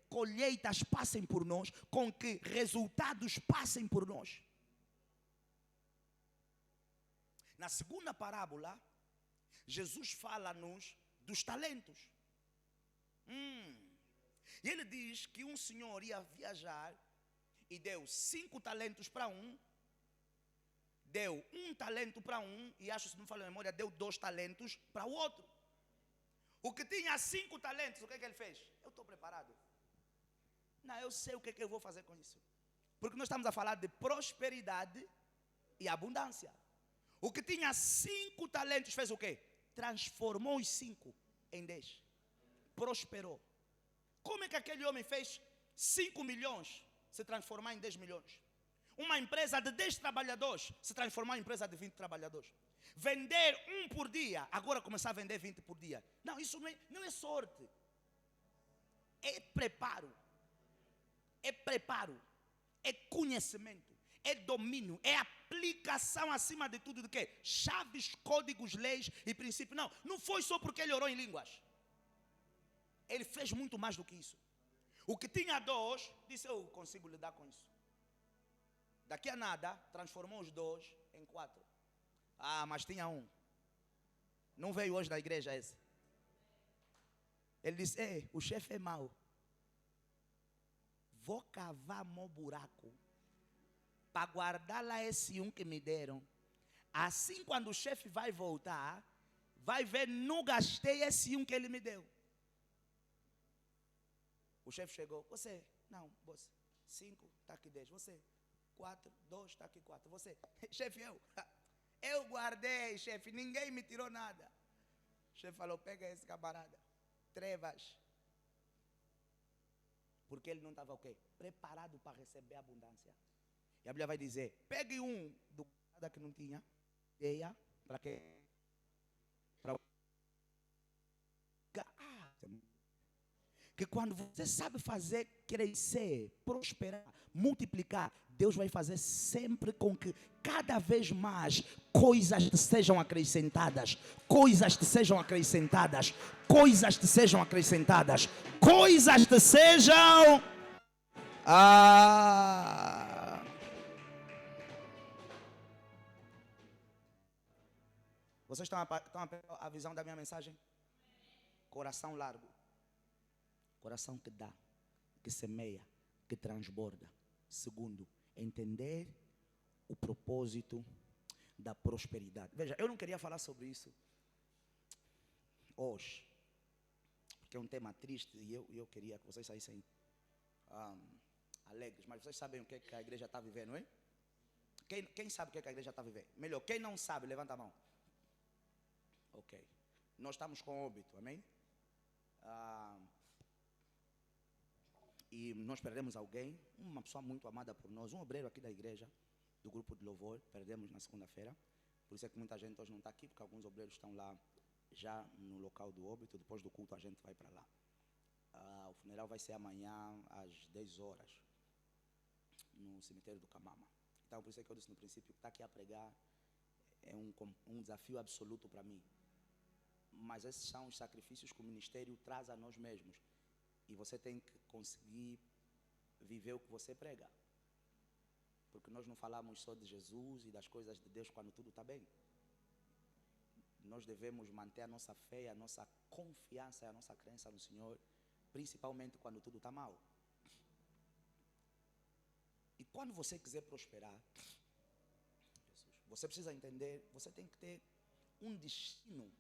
colheitas passem por nós, com que resultados passem por nós. Na segunda parábola, Jesus fala-nos dos talentos. E ele diz que um senhor ia viajar e deu 5 talentos para um, deu 1 talento para um, e acho, se não me falha a memória, deu 2 talentos para o outro. O que tinha 5 talentos, o que ele fez? Eu estou preparado. Não, eu sei o que eu vou fazer com isso. Porque nós estamos a falar de prosperidade e abundância. O que tinha 5 talentos fez o quê? Transformou os 5 em 10. Prosperou. Como é que aquele homem fez 5 milhões se transformar em 10 milhões? Uma empresa de 10 trabalhadores se transformar em empresa de 20 trabalhadores. Vender 1 por dia, agora começar a vender 20 por dia. Não, isso não é sorte. É preparo. É preparo. É conhecimento. É domínio. É aplicação acima de tudo de quê? Chaves, códigos, leis e princípios. Não foi só porque ele orou em línguas. Ele fez muito mais do que isso. O que tinha 2, disse, eu consigo lidar com isso. Daqui a nada, transformou os 2 em 4. Mas tinha 1. Não veio hoje da igreja esse. Ele disse, o chefe é mau. Vou cavar meu buraco para guardar lá esse 1 que me deram. Assim, quando o chefe vai voltar, vai ver, não gastei esse 1 que ele me deu. O chefe chegou, você, não, você, 5, está aqui 10, você, 4, 2, está aqui 4, você, chefe, eu guardei, chefe, ninguém me tirou nada. O chefe falou, pega esse camarada, trevas. Porque ele não estava o quê? Preparado para receber abundância. E a Bíblia vai dizer, pegue 1 do camarada que não tinha, deia, para quê? Para que quando você sabe fazer crescer, prosperar, multiplicar, Deus vai fazer sempre com que cada vez mais coisas te sejam acrescentadas, coisas te sejam acrescentadas, coisas te sejam acrescentadas, coisas te sejam. Vocês estão a pegar a visão da minha mensagem? Coração largo. Coração que dá, que semeia, que transborda. Segundo, entender o propósito da prosperidade. Veja, eu não queria falar sobre isso hoje, porque é um tema triste e eu queria que vocês saíssem alegres. Mas vocês sabem o que a igreja está vivendo, não é? Quem sabe o que a igreja está vivendo? Melhor, quem não sabe, levanta a mão. Ok. Nós estamos com óbito, amém? E nós perdemos alguém, uma pessoa muito amada por nós, um obreiro aqui da igreja, do grupo de louvor, perdemos na segunda-feira. Por isso é que muita gente hoje não está aqui, porque alguns obreiros estão lá já no local do óbito. Depois do culto a gente vai para lá. O funeral vai ser amanhã às 10 horas, no cemitério do Camama. Então por isso é que eu disse no princípio, que estar aqui a pregar é um desafio absoluto para mim. Mas esses são os sacrifícios que o ministério traz a nós mesmos. E você tem que conseguir viver o que você prega. Porque nós não falamos só de Jesus e das coisas de Deus quando tudo está bem. Nós devemos manter a nossa fé, a nossa confiança e a nossa crença no Senhor, principalmente quando tudo está mal. E quando você quiser prosperar, você precisa entender, você tem que ter um destino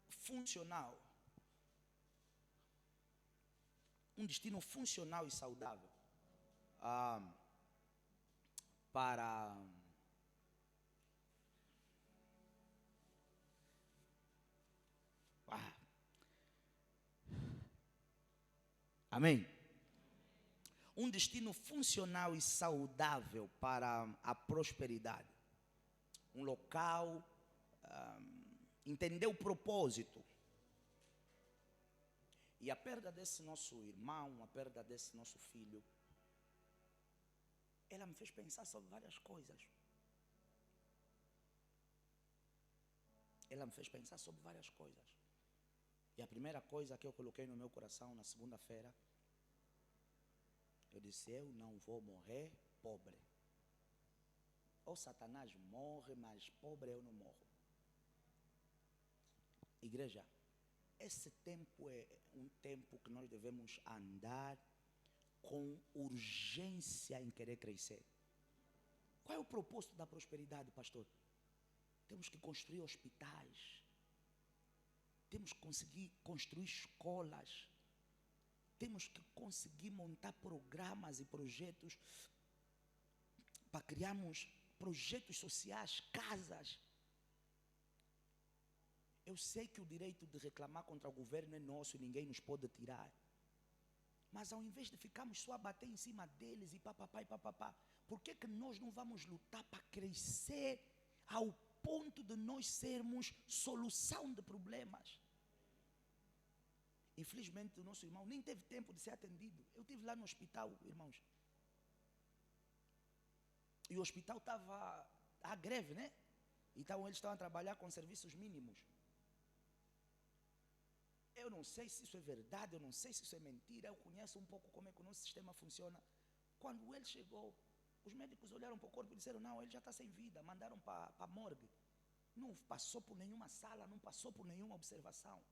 funcional. Um destino funcional e saudável para amém? Um destino funcional e saudável para a prosperidade. Um local, entender o propósito. E a perda desse nosso irmão, a perda desse nosso filho, ela me fez pensar sobre várias coisas. Ela me fez pensar sobre várias coisas. E a primeira coisa que eu coloquei no meu coração na segunda-feira, eu disse: eu não vou morrer pobre. Ou Satanás morre, mas pobre eu não morro. Igreja, esse tempo é um tempo que nós devemos andar com urgência em querer crescer. Qual é o propósito da prosperidade, pastor? Temos que construir hospitais. Temos que conseguir construir escolas. Temos que conseguir montar programas e projetos para criarmos projetos sociais, casas. Eu sei que o direito de reclamar contra o governo é nosso e ninguém nos pode tirar. Mas ao invés de ficarmos só a bater em cima deles e papapá e papapá, por que nós não vamos lutar para crescer ao ponto de nós sermos solução de problemas? Infelizmente o nosso irmão nem teve tempo de ser atendido. Eu estive lá no hospital, irmãos. E o hospital estava à greve, né? Então eles estavam a trabalhar com serviços mínimos. Eu não sei se isso é verdade, eu não sei se isso é mentira. Eu conheço um pouco como é que o nosso sistema funciona. Quando ele chegou, os médicos olharam para o corpo e disseram: não, ele já está sem vida. Mandaram para a morgue. Não passou por nenhuma sala, não passou por nenhuma observação.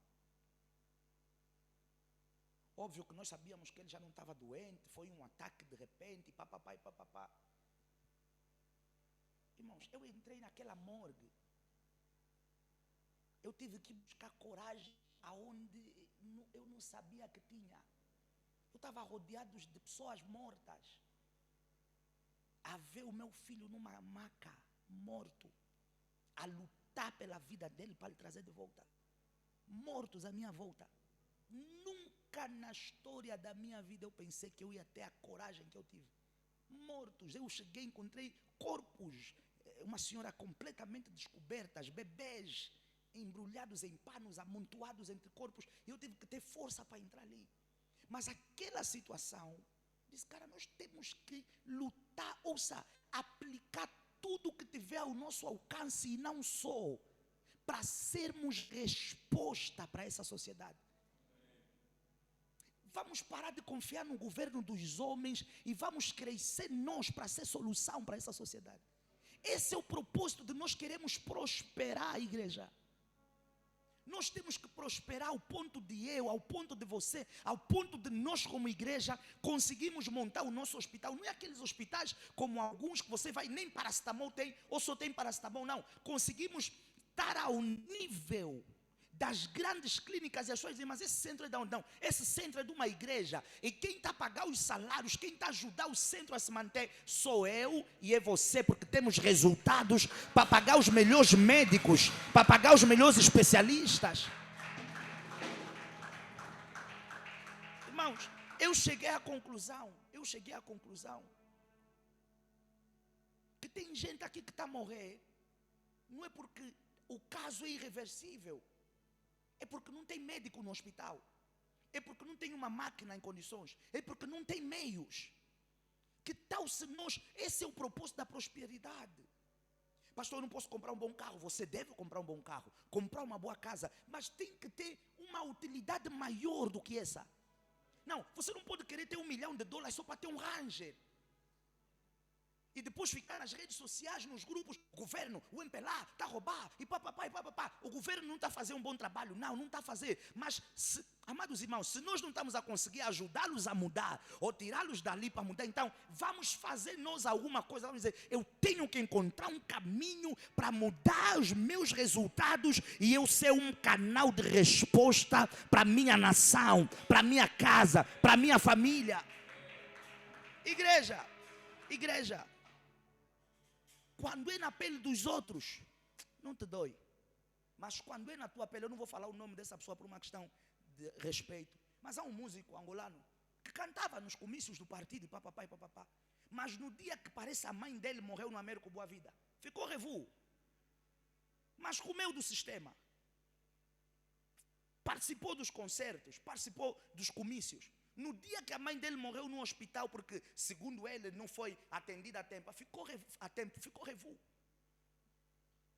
Óbvio que nós sabíamos que ele já não estava doente, foi um ataque de repente, papapá e papapá. Irmãos, eu entrei naquela morgue. Eu tive que buscar coragem aonde eu não sabia que tinha. Eu estava rodeado de pessoas mortas. A ver o meu filho numa maca, morto. A lutar pela vida dele para lhe trazer de volta. Mortos à minha volta. Nunca na história da minha vida eu pensei que eu ia ter a coragem que eu tive. Mortos. Eu cheguei, encontrei corpos. Uma senhora completamente descoberta, bebês embrulhados em panos, amontoados entre corpos. E eu tive que ter força para entrar ali. Mas aquela situação, disse: cara, nós temos que lutar, ouça, aplicar tudo que tiver ao nosso alcance e não só, para sermos resposta para essa sociedade. Vamos parar de confiar no governo dos homens e vamos crescer nós para ser solução para essa sociedade. Esse é o propósito de nós queremos prosperar a igreja. Nós temos que prosperar ao ponto de eu, ao ponto de você, ao ponto de nós como igreja conseguimos montar o nosso hospital. Não é aqueles hospitais como alguns que você vai, nem paracetamol tem, ou só tem paracetamol, não. Conseguimos estar ao nível das grandes clínicas e as pessoas dizem: mas esse centro é de onde? Não, esse centro é de uma igreja. E quem está a pagar os salários, quem está a ajudar o centro a se manter, sou eu e é você, porque temos resultados para pagar os melhores médicos, para pagar os melhores especialistas. Irmãos, eu cheguei à conclusão que tem gente aqui que está a morrer, não é porque o caso é irreversível, é porque não tem médico no hospital, é porque não tem uma máquina em condições, é porque não tem meios. Que tal se nós, esse é o propósito da prosperidade, pastor, eu não posso comprar um bom carro. Você deve comprar um bom carro, comprar uma boa casa, mas tem que ter uma utilidade maior do que essa. Não, você não pode querer ter $1 milhão só para ter um Ranger. E depois ficar nas redes sociais, nos grupos, o governo, o MPLA, está a roubar, e papapá, e papapá. O governo não está a fazer um bom trabalho, não está a fazer. Mas, amados irmãos, se nós não estamos a conseguir ajudá-los a mudar, ou tirá-los dali para mudar, então vamos fazer nós alguma coisa. Vamos dizer, eu tenho que encontrar um caminho para mudar os meus resultados e eu ser um canal de resposta para a minha nação, para a minha casa, para a minha família. Igreja. Quando é na pele dos outros, não te dói. Mas quando é na tua pele, eu não vou falar o nome dessa pessoa por uma questão de respeito. Mas há um músico angolano que cantava nos comícios do partido, e papapá, e papapá. Mas no dia que parece a mãe dele morreu no Américo Boa Vida, ficou revu. Mas comeu do sistema. Participou dos concertos, participou dos comícios. No dia que a mãe dele morreu no hospital, porque, segundo ele, não foi atendida a tempo, ficou revu.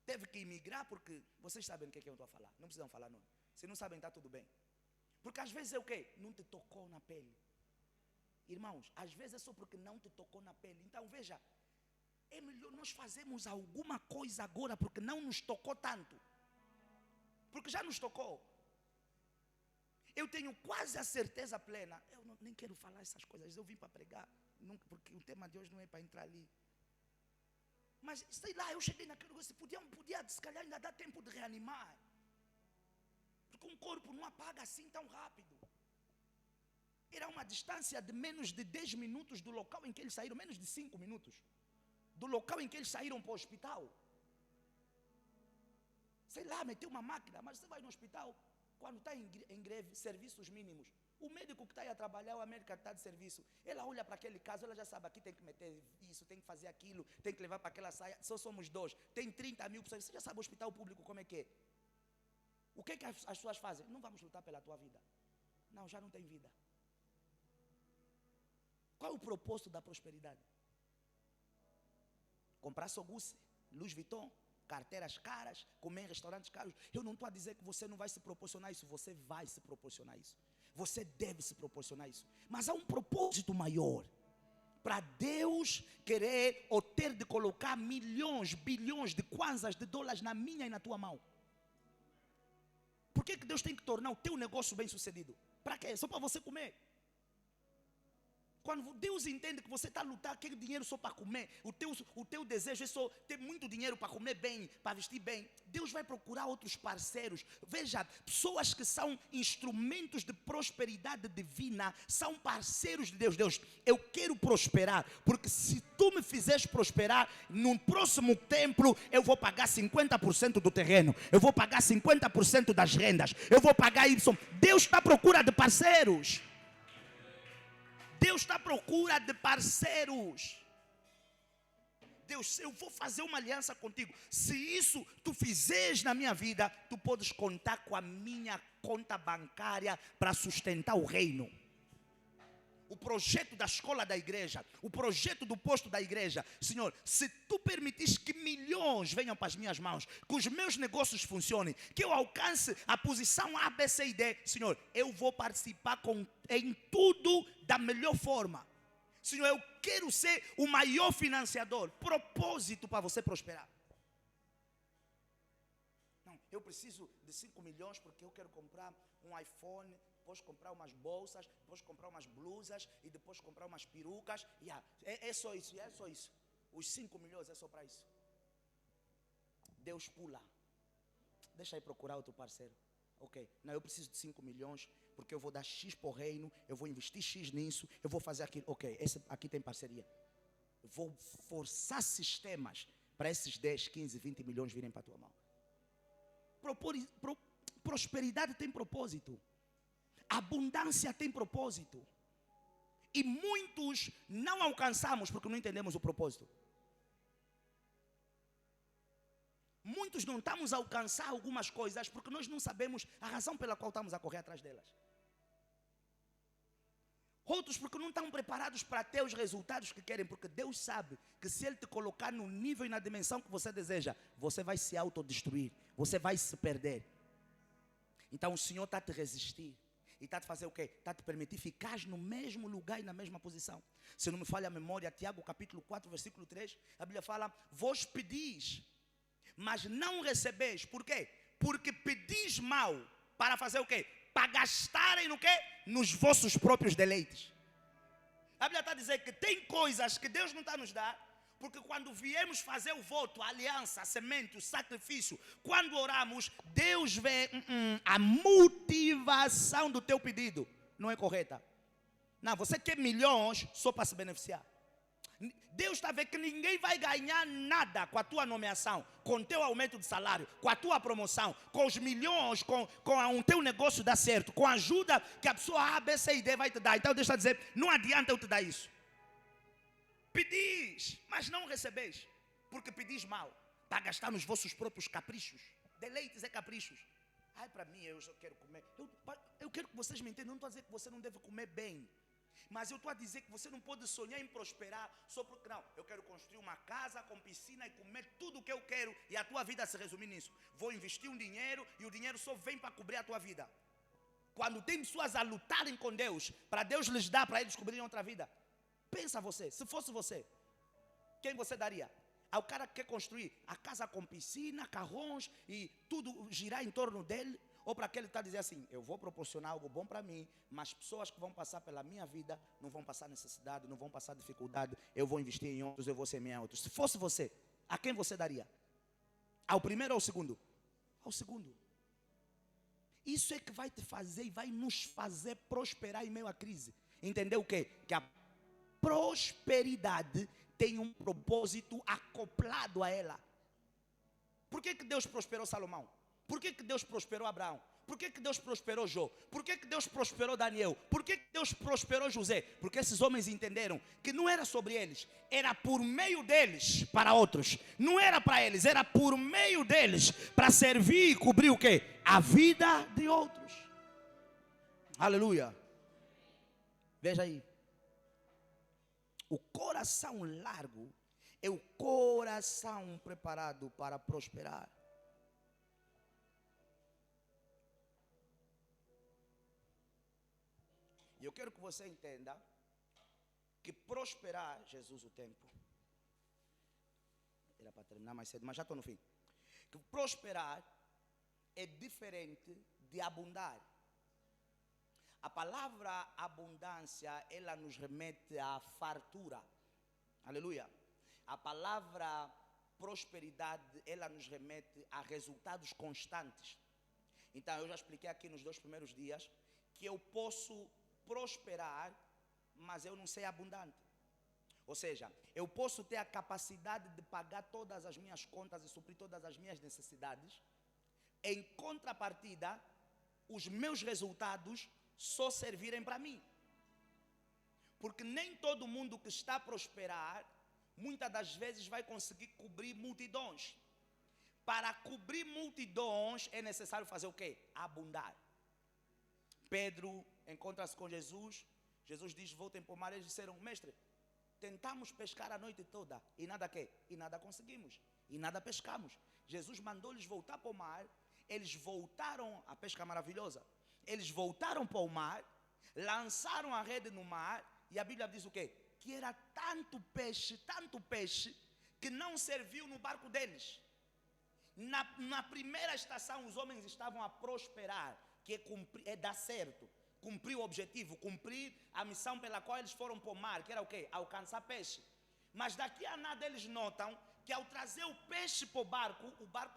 Teve que emigrar, porque vocês sabem o que é que eu estou a falar. Não precisam falar nome. Se não sabem, está tudo bem. Porque às vezes é o quê? Não te tocou na pele. Irmãos, às vezes é só porque não te tocou na pele. Então veja, é melhor nós fazermos alguma coisa agora, porque não nos tocou tanto. Porque já nos tocou. Eu tenho quase a certeza plena. Eu nem quero falar essas coisas. Eu vim para pregar, porque o tema de hoje não é para entrar ali. Mas sei lá, eu cheguei naquele lugar. Podia se calhar ainda dar tempo de reanimar. Porque um corpo não apaga assim tão rápido. Era uma distância de menos de 10 minutos do local em que eles saíram, menos de 5 minutos. Do local em que eles saíram para o hospital. Sei lá, meteu uma máquina, mas você vai no hospital. Quando está em greve, serviços mínimos, o médico que está aí a trabalhar, o médico que está de serviço, ela olha para aquele caso, ela já sabe, aqui tem que meter isso, tem que fazer aquilo, tem que levar para aquela saia, só somos 2, tem 30 mil pessoas, você já sabe o hospital público como é que é. O que é que as pessoas fazem? Não vamos lutar pela tua vida. Não, já não tem vida. Qual é o propósito da prosperidade? Comprar Soguce, Louis Vuitton, carteiras caras, comer em restaurantes caros. Eu não estou a dizer que você não vai se proporcionar isso. Você vai se proporcionar isso. Você deve se proporcionar isso. Mas há um propósito maior. Para Deus querer ou ter de colocar milhões, bilhões de kwanzas, de dólares na minha e na tua mão. Por que Deus tem que tornar o teu negócio bem sucedido? Para quê? Só para você comer. Quando Deus entende que você está a lutar, quer dinheiro só para comer, o teu desejo é só ter muito dinheiro para comer bem, para vestir bem, Deus vai procurar outros parceiros. Veja, pessoas que são instrumentos de prosperidade divina, são parceiros de Deus. Deus, eu quero prosperar, porque se tu me fizeres prosperar, no próximo templo, eu vou pagar 50% do terreno, eu vou pagar 50% das rendas, eu vou pagar Y. Deus está à procura de parceiros. Deus está à procura de parceiros. Deus, eu vou fazer uma aliança contigo. Se isso tu fizeres na minha vida, tu podes contar com a minha conta bancária para sustentar o reino. O projeto da escola da igreja, o projeto do posto da igreja. Senhor, se tu permitires que milhões venham para as minhas mãos, que os meus negócios funcionem, que eu alcance a posição A, B, C e D, Senhor, eu vou participar em tudo da melhor forma. Senhor, eu quero ser o maior financiador. Propósito para você prosperar. Não, eu preciso de 5 milhões porque eu quero comprar um iPhone, depois comprar umas bolsas, depois comprar umas blusas e depois comprar umas perucas. É só isso, é só isso. Os 5 milhões é só para isso. Deus pula. Deixa aí procurar outro parceiro. Ok, não, eu preciso de 5 milhões porque eu vou dar X para o reino, eu vou investir X nisso, eu vou fazer aquilo. Ok, esse aqui tem parceria. Eu vou forçar sistemas para esses 10, 15, 20 milhões virem para a tua mão. Prosperidade tem propósito. Abundância tem propósito. E muitos não alcançamos porque não entendemos o propósito. Muitos não estamos a alcançar algumas coisas porque nós não sabemos a razão pela qual estamos a correr atrás delas. Outros porque não estão preparados para ter os resultados que querem, porque Deus sabe que se Ele te colocar no nível e na dimensão que você deseja, você vai se autodestruir, você vai se perder. Então o Senhor está a te resistir. E está a te fazer o quê? Está a te permitir ficar no mesmo lugar e na mesma posição. Se não me falha a memória, Tiago capítulo 4, versículo 3, a Bíblia fala: vós pedis, mas não recebeis. Por quê? Porque pedis mal. Para fazer o quê? Para gastarem no quê? Nos vossos próprios deleites. A Bíblia está a dizer que tem coisas que Deus não está a nos dar, porque quando viemos fazer o voto, a aliança, a semente, o sacrifício, quando oramos, Deus vê a motivação do teu pedido não é correta. Não, você quer milhões só para se beneficiar. Deus está a ver que ninguém vai ganhar nada com a tua nomeação, com o teu aumento de salário, com a tua promoção, com os milhões, com o teu negócio dar certo, com a ajuda que a pessoa A, B, C e D vai te dar. Então Deus está a dizer: não adianta eu te dar isso. Pedis, mas não recebeis, porque pedis mal, para gastar nos vossos próprios caprichos. Deleites é caprichos. Ai, para mim, eu só quero comer. Eu quero que vocês me entendam. Não estou a dizer que você não deve comer bem, mas eu estou a dizer que você não pode sonhar em prosperar só porque, não, eu quero construir uma casa com piscina e comer tudo o que eu quero, e a tua vida se resumir nisso. Vou investir um dinheiro e o dinheiro só vem para cobrir a tua vida. Quando tem pessoas a lutarem com Deus, para Deus lhes dar, para eles cobrirem outra vida. Pensa você, se fosse você, quem você daria? Ao cara que quer construir a casa com piscina, carrões e tudo girar em torno dele? Ou para aquele que está a dizer assim: eu vou proporcionar algo bom para mim, mas pessoas que vão passar pela minha vida não vão passar necessidade, não vão passar dificuldade, eu vou investir em outros, eu vou semear em outros. Se fosse você, a quem você daria? Ao primeiro ou ao segundo? Ao segundo. Isso é que vai te fazer e vai nos fazer prosperar em meio à crise. Entendeu o quê? Que a prosperidade tem um propósito acoplado a ela. Por que Deus prosperou Salomão? Por que Deus prosperou Abraão? Por que Deus prosperou Jó? Por que Deus prosperou Daniel? Por que Deus prosperou José? Porque esses homens entenderam que não era sobre eles, era por meio deles para outros. Não era para eles, era por meio deles para servir e cobrir o quê? A vida de outros. Aleluia. Veja aí. O coração largo é o coração preparado para prosperar. E eu quero que você entenda que prosperar, Jesus, o tempo, era para terminar mais cedo, mas já estou no fim. Que prosperar é diferente de abundar. A palavra abundância, ela nos remete à fartura. Aleluia. A palavra prosperidade, ela nos remete a resultados constantes. Então, eu já expliquei aqui nos 2 primeiros dias que eu posso prosperar, mas eu não ser abundante. Ou seja, eu posso ter a capacidade de pagar todas as minhas contas e suprir todas as minhas necessidades. Em contrapartida, os meus resultados só servirem para mim. Porque nem todo mundo que está a prosperar, muitas das vezes vai conseguir cobrir multidões. Para cobrir multidões é necessário fazer o quê? Abundar. Pedro encontra-se com Jesus. Jesus diz: voltem para o mar. Eles disseram: mestre, tentamos pescar a noite toda e nada quê? E nada conseguimos. E nada pescamos. Jesus mandou-lhes voltar para o mar. Eles voltaram, a pesca maravilhosa. Eles voltaram para o mar, lançaram a rede no mar, e a Bíblia diz o quê? Que era tanto peixe, que não serviu no barco deles. Na primeira estação, os homens estavam a prosperar, que é dar certo, cumprir o objetivo, cumprir a missão pela qual eles foram para o mar, que era o quê? Alcançar peixe. Mas daqui a nada eles notam que ao trazer o peixe para o barco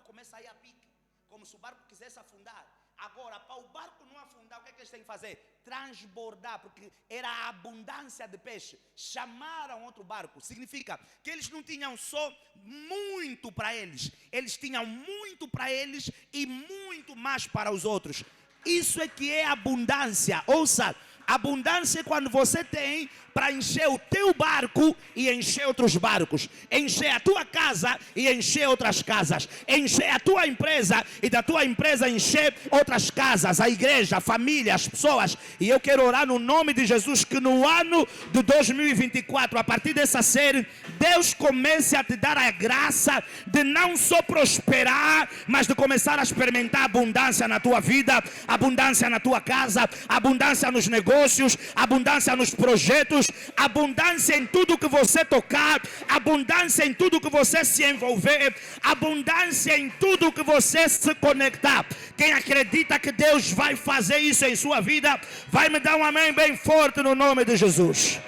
começa a ir a pique, como se o barco quisesse afundar. Agora, para o barco não afundar, o que é que eles têm que fazer? Transbordar, porque era a abundância de peixe. Chamaram outro barco. Significa que eles não tinham só muito para eles. Eles tinham muito para eles e muito mais para os outros. Isso é que é abundância. Ouça, Abundância é quando você tem para encher o teu barco e encher outros barcos. Encher a tua casa e encher outras casas. Encher a tua empresa e da tua empresa encher outras casas. A igreja, a família, as pessoas. E eu quero orar no nome de Jesus que no ano de 2024, a partir dessa série, Deus comece a te dar a graça de não só prosperar, mas de começar a experimentar abundância na tua vida, abundância na tua casa, abundância nos negócios, abundância nos projetos, abundância em tudo que você tocar, abundância em tudo que você se envolver, abundância em tudo que você se conectar. Quem acredita que Deus vai fazer isso em sua vida, vai me dar um amém bem forte no nome de Jesus.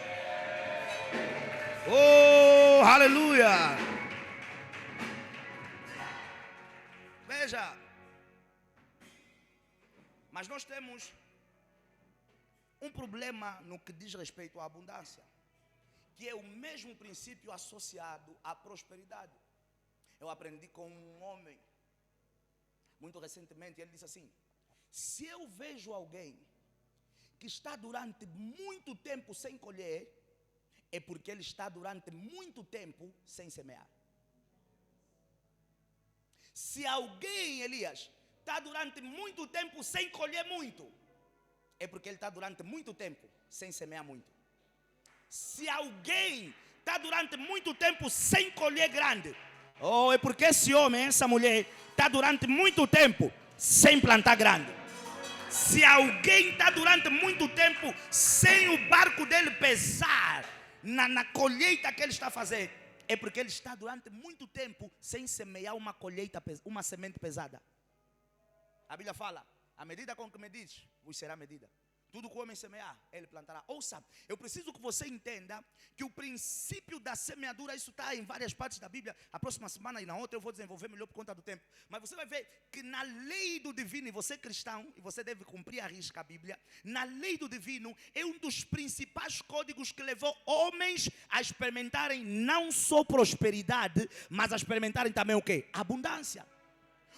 Oh, aleluia! Veja, mas nós temos um problema no que diz respeito à abundância, que é o mesmo princípio associado à prosperidade. Eu aprendi com um homem, muito recentemente, ele disse assim: se eu vejo alguém que está durante muito tempo sem colher, é porque ele está durante muito tempo sem semear. Se alguém, Elias, está durante muito tempo sem colher muito, é porque ele está durante muito tempo sem semear muito. Se alguém está durante muito tempo sem colher grande, é porque esse homem, essa mulher, está durante muito tempo sem plantar grande. Se alguém está durante muito tempo sem o barco dele pesar na colheita que ele está fazendo, é porque ele está durante muito tempo sem semear uma semente pesada. A Bíblia fala: a medida com que medis, vos será medida. Tudo que o homem semear, ele plantará. Ouça, eu preciso que você entenda que o princípio da semeadura, isso está em várias partes da Bíblia. A próxima semana e na outra eu vou desenvolver melhor por conta do tempo. Mas você vai ver que na lei do divino, e você é cristão, e você deve cumprir a risca a Bíblia, na lei do divino é um dos principais códigos que levou homens a experimentarem não só prosperidade, mas a experimentarem também o quê? Abundância.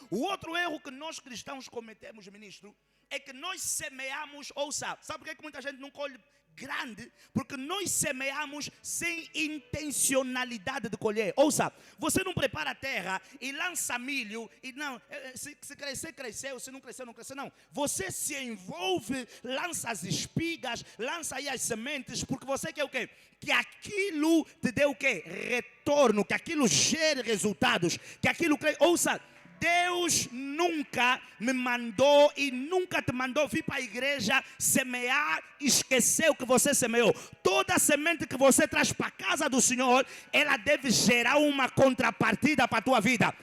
O outro erro que nós cristãos cometemos, ministro, é que nós semeamos, ouça, sabe por que muita gente não colhe grande? Porque nós semeamos sem intencionalidade de colher. Ouça, você não prepara a terra e lança milho e não, se crescer, cresceu, se não crescer, não cresceu, não. Você se envolve, lança as espigas, lança aí as sementes, porque você quer o quê? Que aquilo te dê o quê? Retorno, que aquilo gere resultados, que aquilo cresça. Ouça, Deus nunca me mandou e nunca te mandou vir para a igreja semear e esquecer o que você semeou. Toda semente que você traz para a casa do Senhor, ela deve gerar uma contrapartida para a tua vida.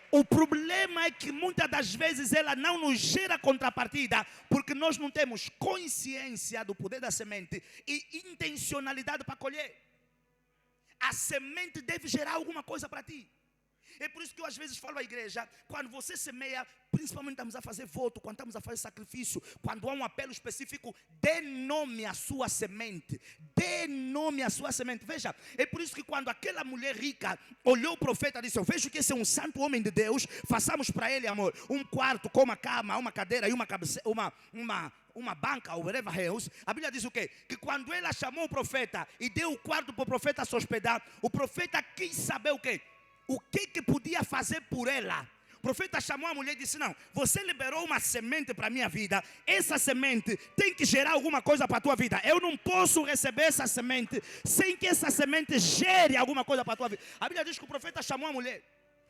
O problema é que muitas das vezes ela não nos gera contrapartida porque nós não temos consciência do poder da semente e intencionalidade para colher. A semente deve gerar alguma coisa para ti. É por isso que eu às vezes falo à igreja, quando você semeia, principalmente estamos a fazer voto, quando estamos a fazer sacrifício, quando há um apelo específico, dê nome à sua semente. Dê nome à sua semente. Veja, é por isso que quando aquela mulher rica olhou o profeta e disse: eu vejo que esse é um santo homem de Deus, façamos para ele, amor, um quarto com uma cama, uma cadeira e uma banca, ou whatever else. A Bíblia diz o quê? Que quando ela chamou o profeta e deu o quarto para o profeta se hospedar, o profeta quis saber o quê? O que podia fazer por ela? O profeta chamou a mulher e disse: não, você liberou uma semente para a minha vida. Essa semente tem que gerar alguma coisa para a tua vida. Eu não posso receber essa semente sem que essa semente gere alguma coisa para a tua vida. A Bíblia diz que o profeta chamou a mulher: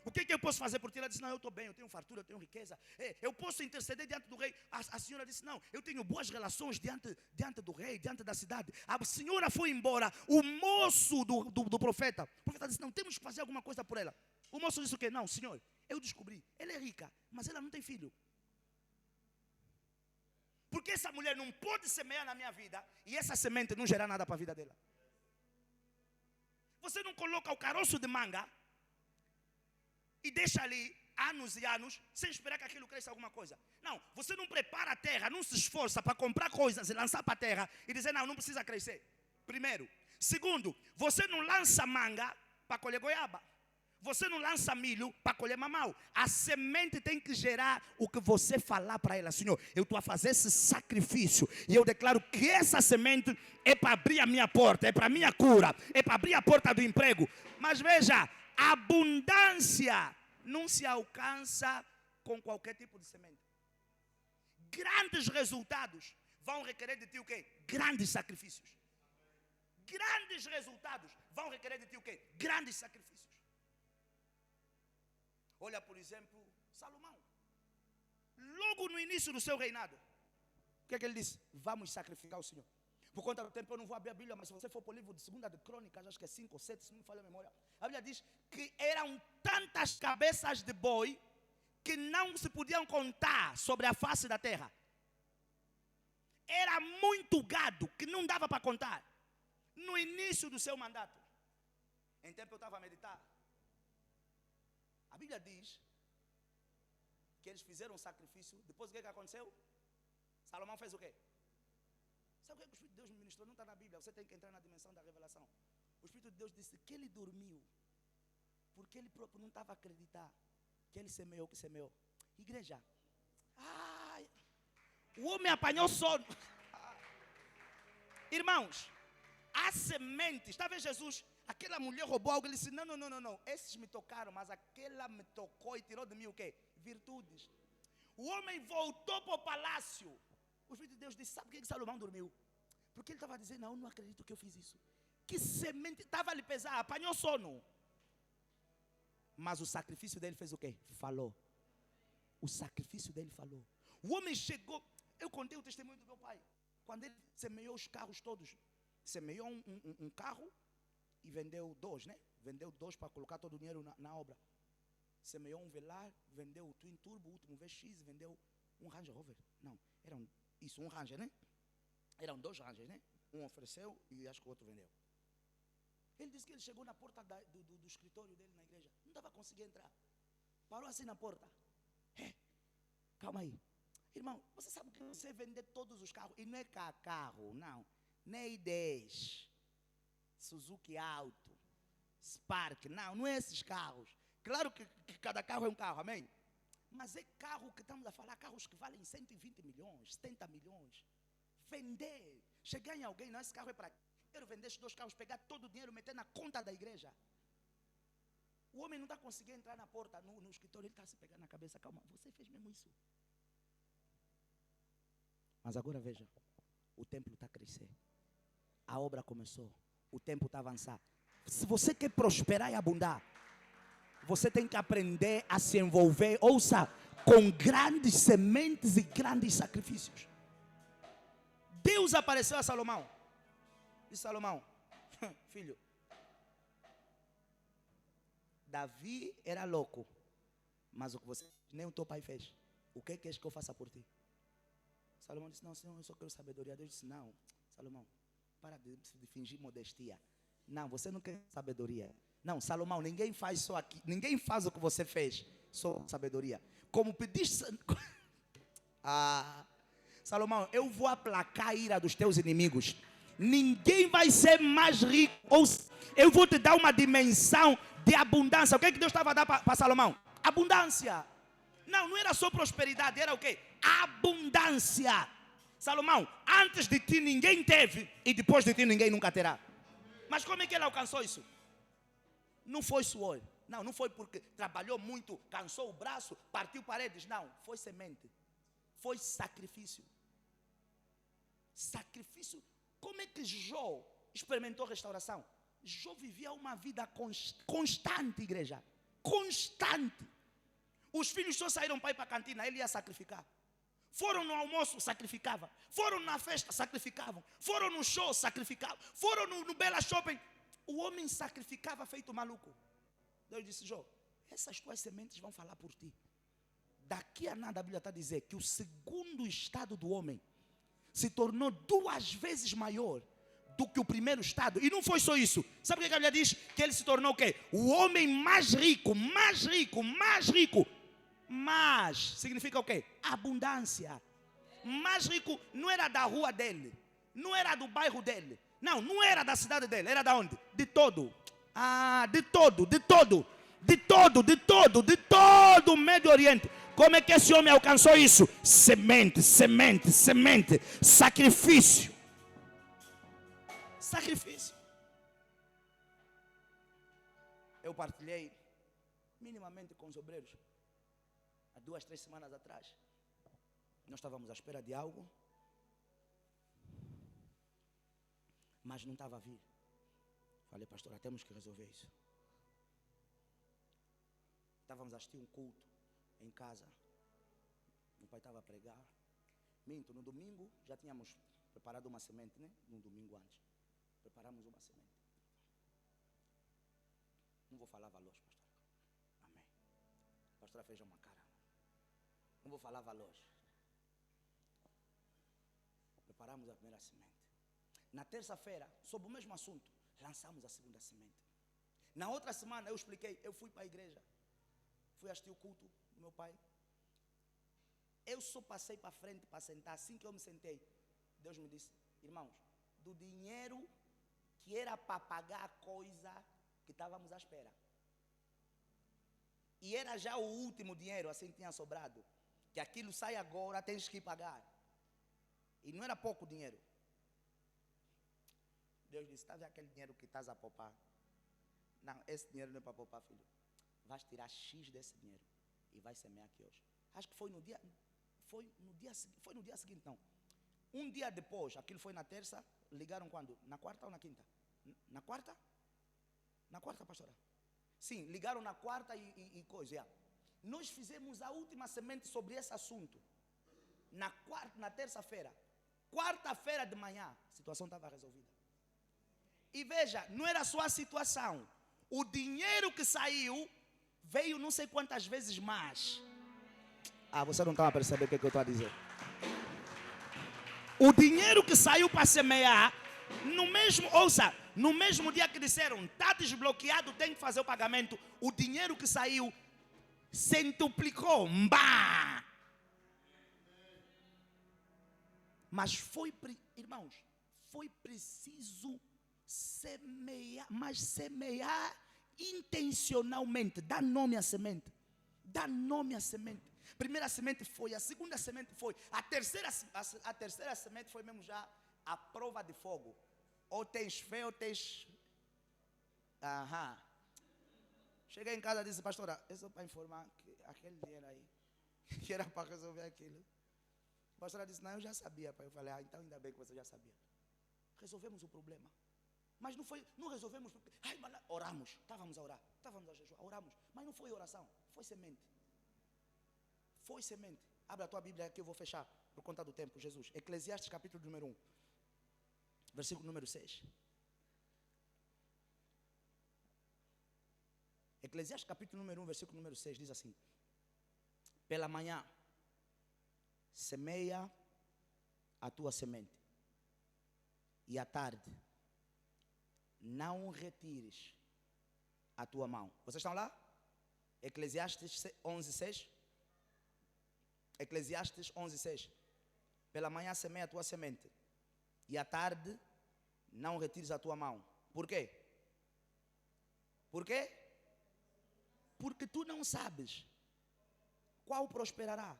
o que eu posso fazer por ti? Ela disse: não, eu estou bem, eu tenho fartura, eu tenho riqueza, eu posso interceder diante do rei. A senhora disse: não, eu tenho boas relações diante do rei, diante da cidade. A senhora foi embora. O moço do profeta, o profeta disse: não, temos que fazer alguma coisa por ela. O moço disse o quê? Não, senhor, eu descobri, ela é rica, mas ela não tem filho. Porque essa mulher não pode semear na minha vida e essa semente não gerar nada para a vida dela. Você não coloca o caroço de manga e deixa ali anos e anos sem esperar que aquilo cresça alguma coisa. Não, você não prepara a terra, não se esforça para comprar coisas e lançar para a terra e dizer: não precisa crescer. Primeiro. Segundo, você não lança manga para colher goiaba. Você não lança milho para colher mamão. A semente tem que gerar o que você falar para ela. Senhor, eu estou a fazer esse sacrifício. E eu declaro que essa semente é para abrir a minha porta. É para a minha cura. É para abrir a porta do emprego. Mas veja, a abundância não se alcança com qualquer tipo de semente. Grandes resultados vão requerer de ti o quê? Grandes sacrifícios. Grandes resultados vão requerer de ti o quê? Grandes sacrifícios. Olha, por exemplo, Salomão. Logo no início do seu reinado, o que é que ele disse? Vamos sacrificar o Senhor. Por conta do tempo eu não vou abrir a Bíblia, mas se você for para o livro de 2 de Crônicas, acho que é 5 ou 7, se não me falha a memória, a Bíblia diz que eram tantas cabeças de boi que não se podiam contar sobre a face da terra. Era muito gado que não dava para contar. No início do seu mandato. Em tempo eu estava a meditar. A Bíblia diz que eles fizeram um sacrifício. Depois o que aconteceu? Salomão fez o quê? Sabe o que o Espírito de Deus me ministrou? Não está na Bíblia, você tem que entrar na dimensão da revelação. O Espírito de Deus disse que ele dormiu, porque ele próprio não estava a acreditar que ele semeou o que semeou. Igreja, o homem apanhou sono. Irmãos, há sementes. Talvez Jesus, aquela mulher roubou algo, ele disse, não, esses me tocaram, mas aquela me tocou e tirou de mim o quê? Virtudes. O homem voltou para o palácio. O Espírito de Deus disse, sabe por que Salomão dormiu? Porque ele estava dizendo, não acredito que eu fiz isso. Que semente, estava a lhe pesar, apanhou sono. Mas o sacrifício dele fez o quê? Falou. O sacrifício dele falou. O homem chegou, eu contei o testemunho do meu pai. Quando ele semeou os carros todos, semeou um carro e vendeu 2, né? Vendeu 2 para colocar todo o dinheiro na obra. Semeou um Velar, vendeu o Twin Turbo, o último VX, vendeu um Range Rover. Não, um Ranger, né? Eram 2 Rangers, né? Um ofereceu e acho que o outro vendeu. Ele disse que ele chegou na porta do escritório dele na igreja. Não estava conseguindo entrar. Parou assim na porta. Calma aí. Irmão, você sabe que você vender todos os carros, e não é carro, não. Nem I10, Suzuki Alto, Spark, não é esses carros. Claro que cada carro é um carro, amém? Mas é carro que estamos a falar, carros que valem 120 milhões, 70 milhões. Vender, chegar em alguém, não, esse carro é para... Quero vender esses 2 carros, pegar todo o dinheiro, meter na conta da igreja. O homem não está conseguindo entrar na porta, no escritório, ele está se pegando na cabeça. Calma, você fez mesmo isso? Mas agora veja, o templo está a crescer. A obra começou, o tempo está a avançar. Se você quer prosperar e abundar, você tem que aprender a se envolver, ouça, com grandes sementes e grandes sacrifícios. Deus apareceu a Salomão. Disse Salomão, filho, Davi era louco, mas o que você nem o teu pai fez. O que queres que eu faça por ti? Salomão disse, não, Senhor, eu só quero sabedoria. Deus disse, não, Salomão, para de fingir modestia. Não, você não quer sabedoria. Não, Salomão, ninguém faz só aqui, ninguém faz o que você fez, só sabedoria. Como pediste... Salomão, eu vou aplacar a ira dos teus inimigos. Ninguém vai ser mais rico. Ou eu vou te dar uma dimensão de abundância. O que é que Deus estava a dar para Salomão? Abundância. Não era só prosperidade, era o quê? Abundância. Salomão, antes de ti ninguém teve e depois de ti ninguém nunca terá. Mas como é que ele alcançou isso? Não foi suor. Não foi porque trabalhou muito, cansou o braço, partiu paredes. Não, foi semente. Foi sacrifício. Sacrifício. Como é que Jó experimentou restauração? Jó vivia uma vida constante, igreja. Constante. Os filhos só saíram para ir para a cantina, ele ia sacrificar. Foram no almoço, sacrificava. Foram na festa, sacrificavam. Foram no show, sacrificavam. Foram no Bela Shopping. O homem sacrificava feito maluco. Deus disse, Jó, essas tuas sementes vão falar por ti. Daqui a nada a Bíblia está a dizer que o segundo estado do homem se tornou 2 vezes maior do que o primeiro estado. E não foi só isso. Sabe o que a Bíblia diz? Que ele se tornou o quê? O homem mais rico, mais rico, mais rico. Mas significa o quê? Abundância. Mais rico não era da rua dele, não era do bairro dele, não era da cidade dele, era da onde? De todo. De todo. De todo o Médio Oriente. Como é que esse homem alcançou isso? Semente, semente, semente, sacrifício. Sacrifício. Eu partilhei minimamente com os obreiros há 2, 3 semanas atrás. Nós estávamos à espera de algo, mas não estava a vir. Falei, pastora, temos que resolver isso. Estávamos a assistir um culto em casa. Meu pai estava a pregar. Minto, no domingo já tínhamos preparado uma semente, né? No domingo antes. Preparamos uma semente. Não vou falar valores, pastora. Amém. A pastora fez uma cara. Não vou falar valores. Preparamos a primeira semente. Na terça-feira, sobre o mesmo assunto, lançamos a segunda semente. Na outra semana eu expliquei, eu fui para a igreja. Fui assistir o culto do meu pai. Eu só passei para frente para sentar. Assim que eu me sentei, Deus me disse, irmãos, do dinheiro que era para pagar a coisa que estávamos à espera. E era já o último dinheiro, assim tinha sobrado. Que aquilo sai agora, tens que pagar. E não era pouco dinheiro. Deus disse, está vendo aquele dinheiro que estás a poupar? Não, esse dinheiro não é para poupar, filho. Vais tirar X desse dinheiro e vai semear aqui hoje. Acho que foi no dia seguinte, não. Um dia depois, aquilo foi na terça, ligaram quando? Na quarta ou na quinta? Na quarta? Na quarta, pastora? Sim, ligaram na quarta e coisa. Yeah. Nós fizemos a última semente sobre esse assunto. Na terça-feira. Quarta-feira de manhã, a situação estava resolvida. E veja, não era só a situação. O dinheiro que saiu veio não sei quantas vezes mais. Você não estava a perceber o que eu estou a dizer. O dinheiro que saiu para semear, no mesmo dia que disseram, está desbloqueado, tem que fazer o pagamento, o dinheiro que saiu centuplicou. Mbá! Mas irmãos, foi preciso semear, mas semear intencionalmente. Dá nome à semente. Dá nome à semente. Primeira semente foi, a segunda semente foi, a terceira semente foi mesmo já a prova de fogo. Ou tens fé ou tens... Cheguei em casa e disse, pastora, é só para informar que aquele dinheiro aí, que era para resolver aquilo. A pastora disse, não, eu já sabia, pai. Eu falei, então ainda bem que você já sabia. Resolvemos o problema. Mas não resolvemos, porque, oramos, estávamos a orar, estávamos a jejuar, oramos. Mas não foi oração, foi semente. Foi semente. Abre a tua Bíblia que eu vou fechar, por conta do tempo, Jesus. Eclesiastes capítulo número 1, versículo número 6. Eclesiastes capítulo número 1, versículo número 6, diz assim: pela manhã, semeia a tua semente, e à tarde, não retires a tua mão. Vocês estão lá? Eclesiastes 11, 6. Eclesiastes 11, 6. Pela manhã semeia a tua semente, e à tarde não retires a tua mão. Por quê? Por quê? Porque tu não sabes qual prosperará,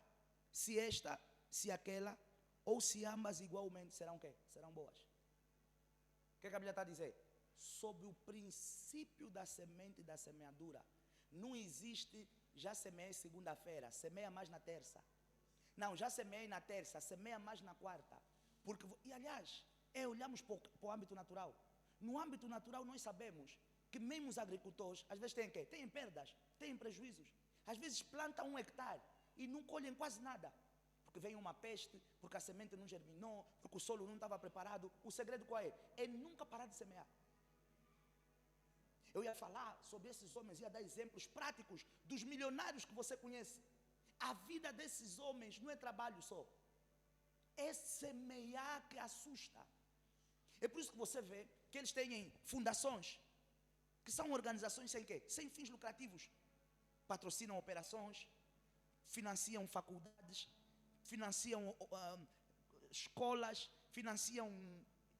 se esta, se aquela, ou se ambas igualmente serão o quê? Serão boas. O que a Bíblia está a dizer? Sob o princípio da semente e da semeadura, não existe, já semeei segunda-feira, semeia mais na terça. Não, já semeei na terça, semeia mais na quarta. Porque, e aliás, olhamos para o âmbito natural. No âmbito natural nós sabemos que mesmo os agricultores, às vezes têm o quê? Têm perdas, têm prejuízos. Às vezes plantam 1 hectare e não colhem quase nada. Porque vem uma peste, porque a semente não germinou, porque o solo não estava preparado. O segredo qual é? É nunca parar de semear. Eu ia falar sobre esses homens, ia dar exemplos práticos dos milionários que você conhece. A vida desses homens não é trabalho só. É semear que assusta. É por isso que você vê que eles têm fundações, que são organizações sem quê? Sem fins lucrativos. Patrocinam operações, financiam faculdades, financiam escolas, financiam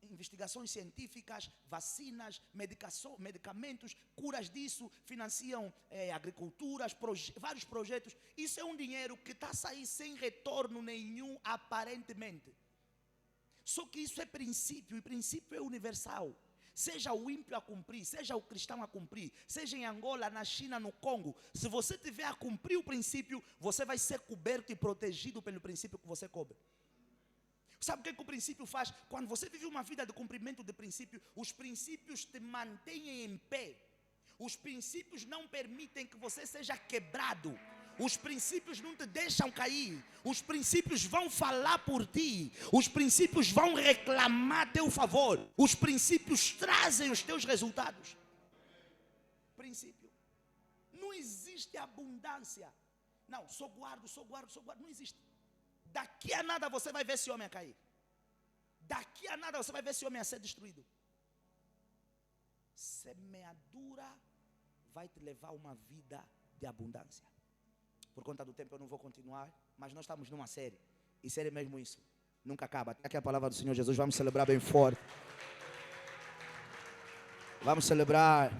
investigações científicas, vacinas, medicamentos, curas disso, financiam agriculturas, vários projetos. Isso é um dinheiro que está a sair sem retorno nenhum, aparentemente. Só que isso é princípio, e princípio é universal. Seja o ímpio a cumprir, seja o cristão a cumprir, seja em Angola, na China, no Congo, se você tiver a cumprir o princípio, você vai ser coberto e protegido pelo princípio que você cobre. Sabe o que o princípio faz? Quando você vive uma vida de cumprimento de princípio, os princípios te mantêm em pé. Os princípios não permitem que você seja quebrado. Os princípios não te deixam cair. Os princípios vão falar por ti. Os princípios vão reclamar a teu favor. Os princípios trazem os teus resultados. Princípio. Não existe abundância. Não, só guardo. Não existe. Daqui a nada você vai ver esse homem a cair. Daqui a nada você vai ver esse homem a ser destruído. Semeadura vai te levar a uma vida de abundância. Por conta do tempo eu não vou continuar, mas nós estamos numa série. E série mesmo isso. Nunca acaba. Aqui é a palavra do Senhor Jesus. Vamos celebrar bem forte. Vamos celebrar.